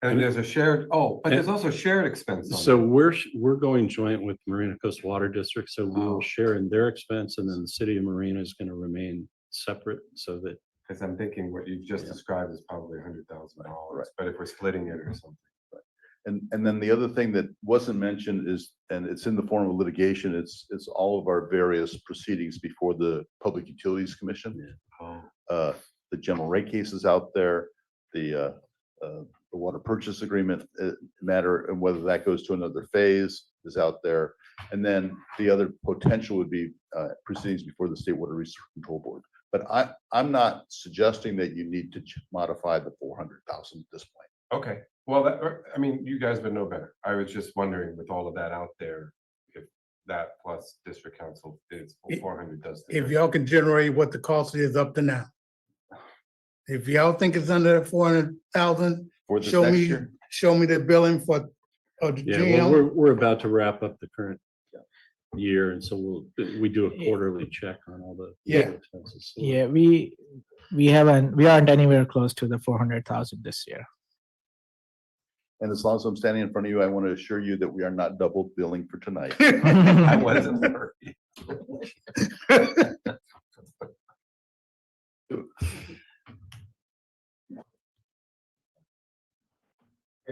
and there's a shared, but there's also shared expense. on So that. we're going joint with Marina Coast Water District, so we Oh. will share in their expense, and then the city of Marina is going to remain separate so that. Because I'm thinking what you've just Yeah. described is probably $100,000, Right. but if we're splitting it or something. And then the other thing that wasn't mentioned is, and it's in the form of litigation, it's all of our various proceedings before the Public Utilities Commission. The general rate cases out there, the water purchase agreement matter, and whether that goes to another phase is out there. And then the other potential would be proceedings before the State Water Resources Control Board. But I'm not suggesting that you need to modify the 400,000 at this point. Okay, well, I mean, you guys would know better. I was just wondering with all of that out there, if that plus district council is 400 does. the If trick. y'all can generate what the cost is up to now. If y'all think it's under 400,000, For this show next me, year, show me the billing for the Yeah, well, GM. we're about to wrap up the current year, and so we do a quarterly check on all the Yeah. expenses. So Yeah, we aren't anywhere close to the 400,000 this year. and as long as I'm standing in front of you, I want to assure you that we are not double billing for tonight. I wasn't worried.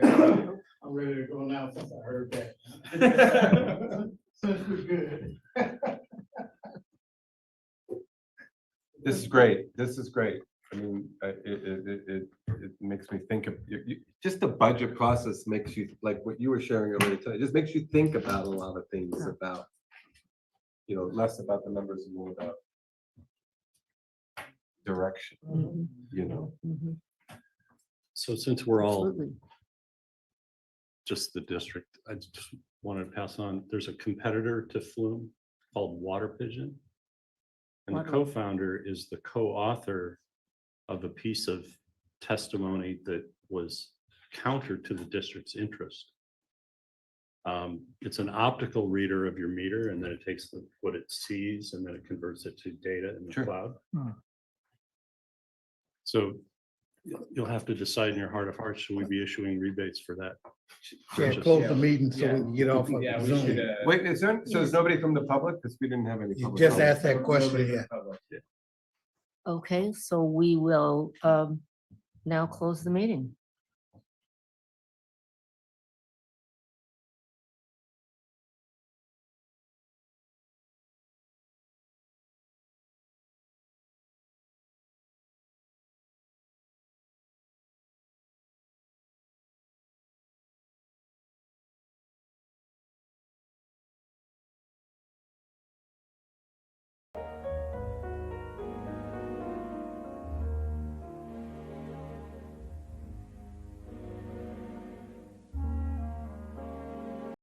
I'm ready to go now since I heard that. Since we're good. This is great. This is great. I mean, it makes me think of, just the budget process makes you, like what you were sharing earlier today, just makes you think about a lot of things about, less about the numbers and more about direction, So since we're all Absolutely. just the district, I just wanted to pass on, there's a competitor to Flume called Water Pigeon. And the Water- co-founder is the co-author of a piece of testimony that was counter to the district's interest. It's an optical reader of your meter, and then it takes what it sees and then it converts it to data in the Sure. cloud. Hmm. So you'll have to decide in your heart of hearts, should we be issuing rebates for that? Yeah, purchase? close the meeting so we can get off of Yeah, we Zoom. should. Wait, so there's nobody from the public? Because we didn't have any. You public just comment. asked that question, yeah. Okay, so we will now close the meeting.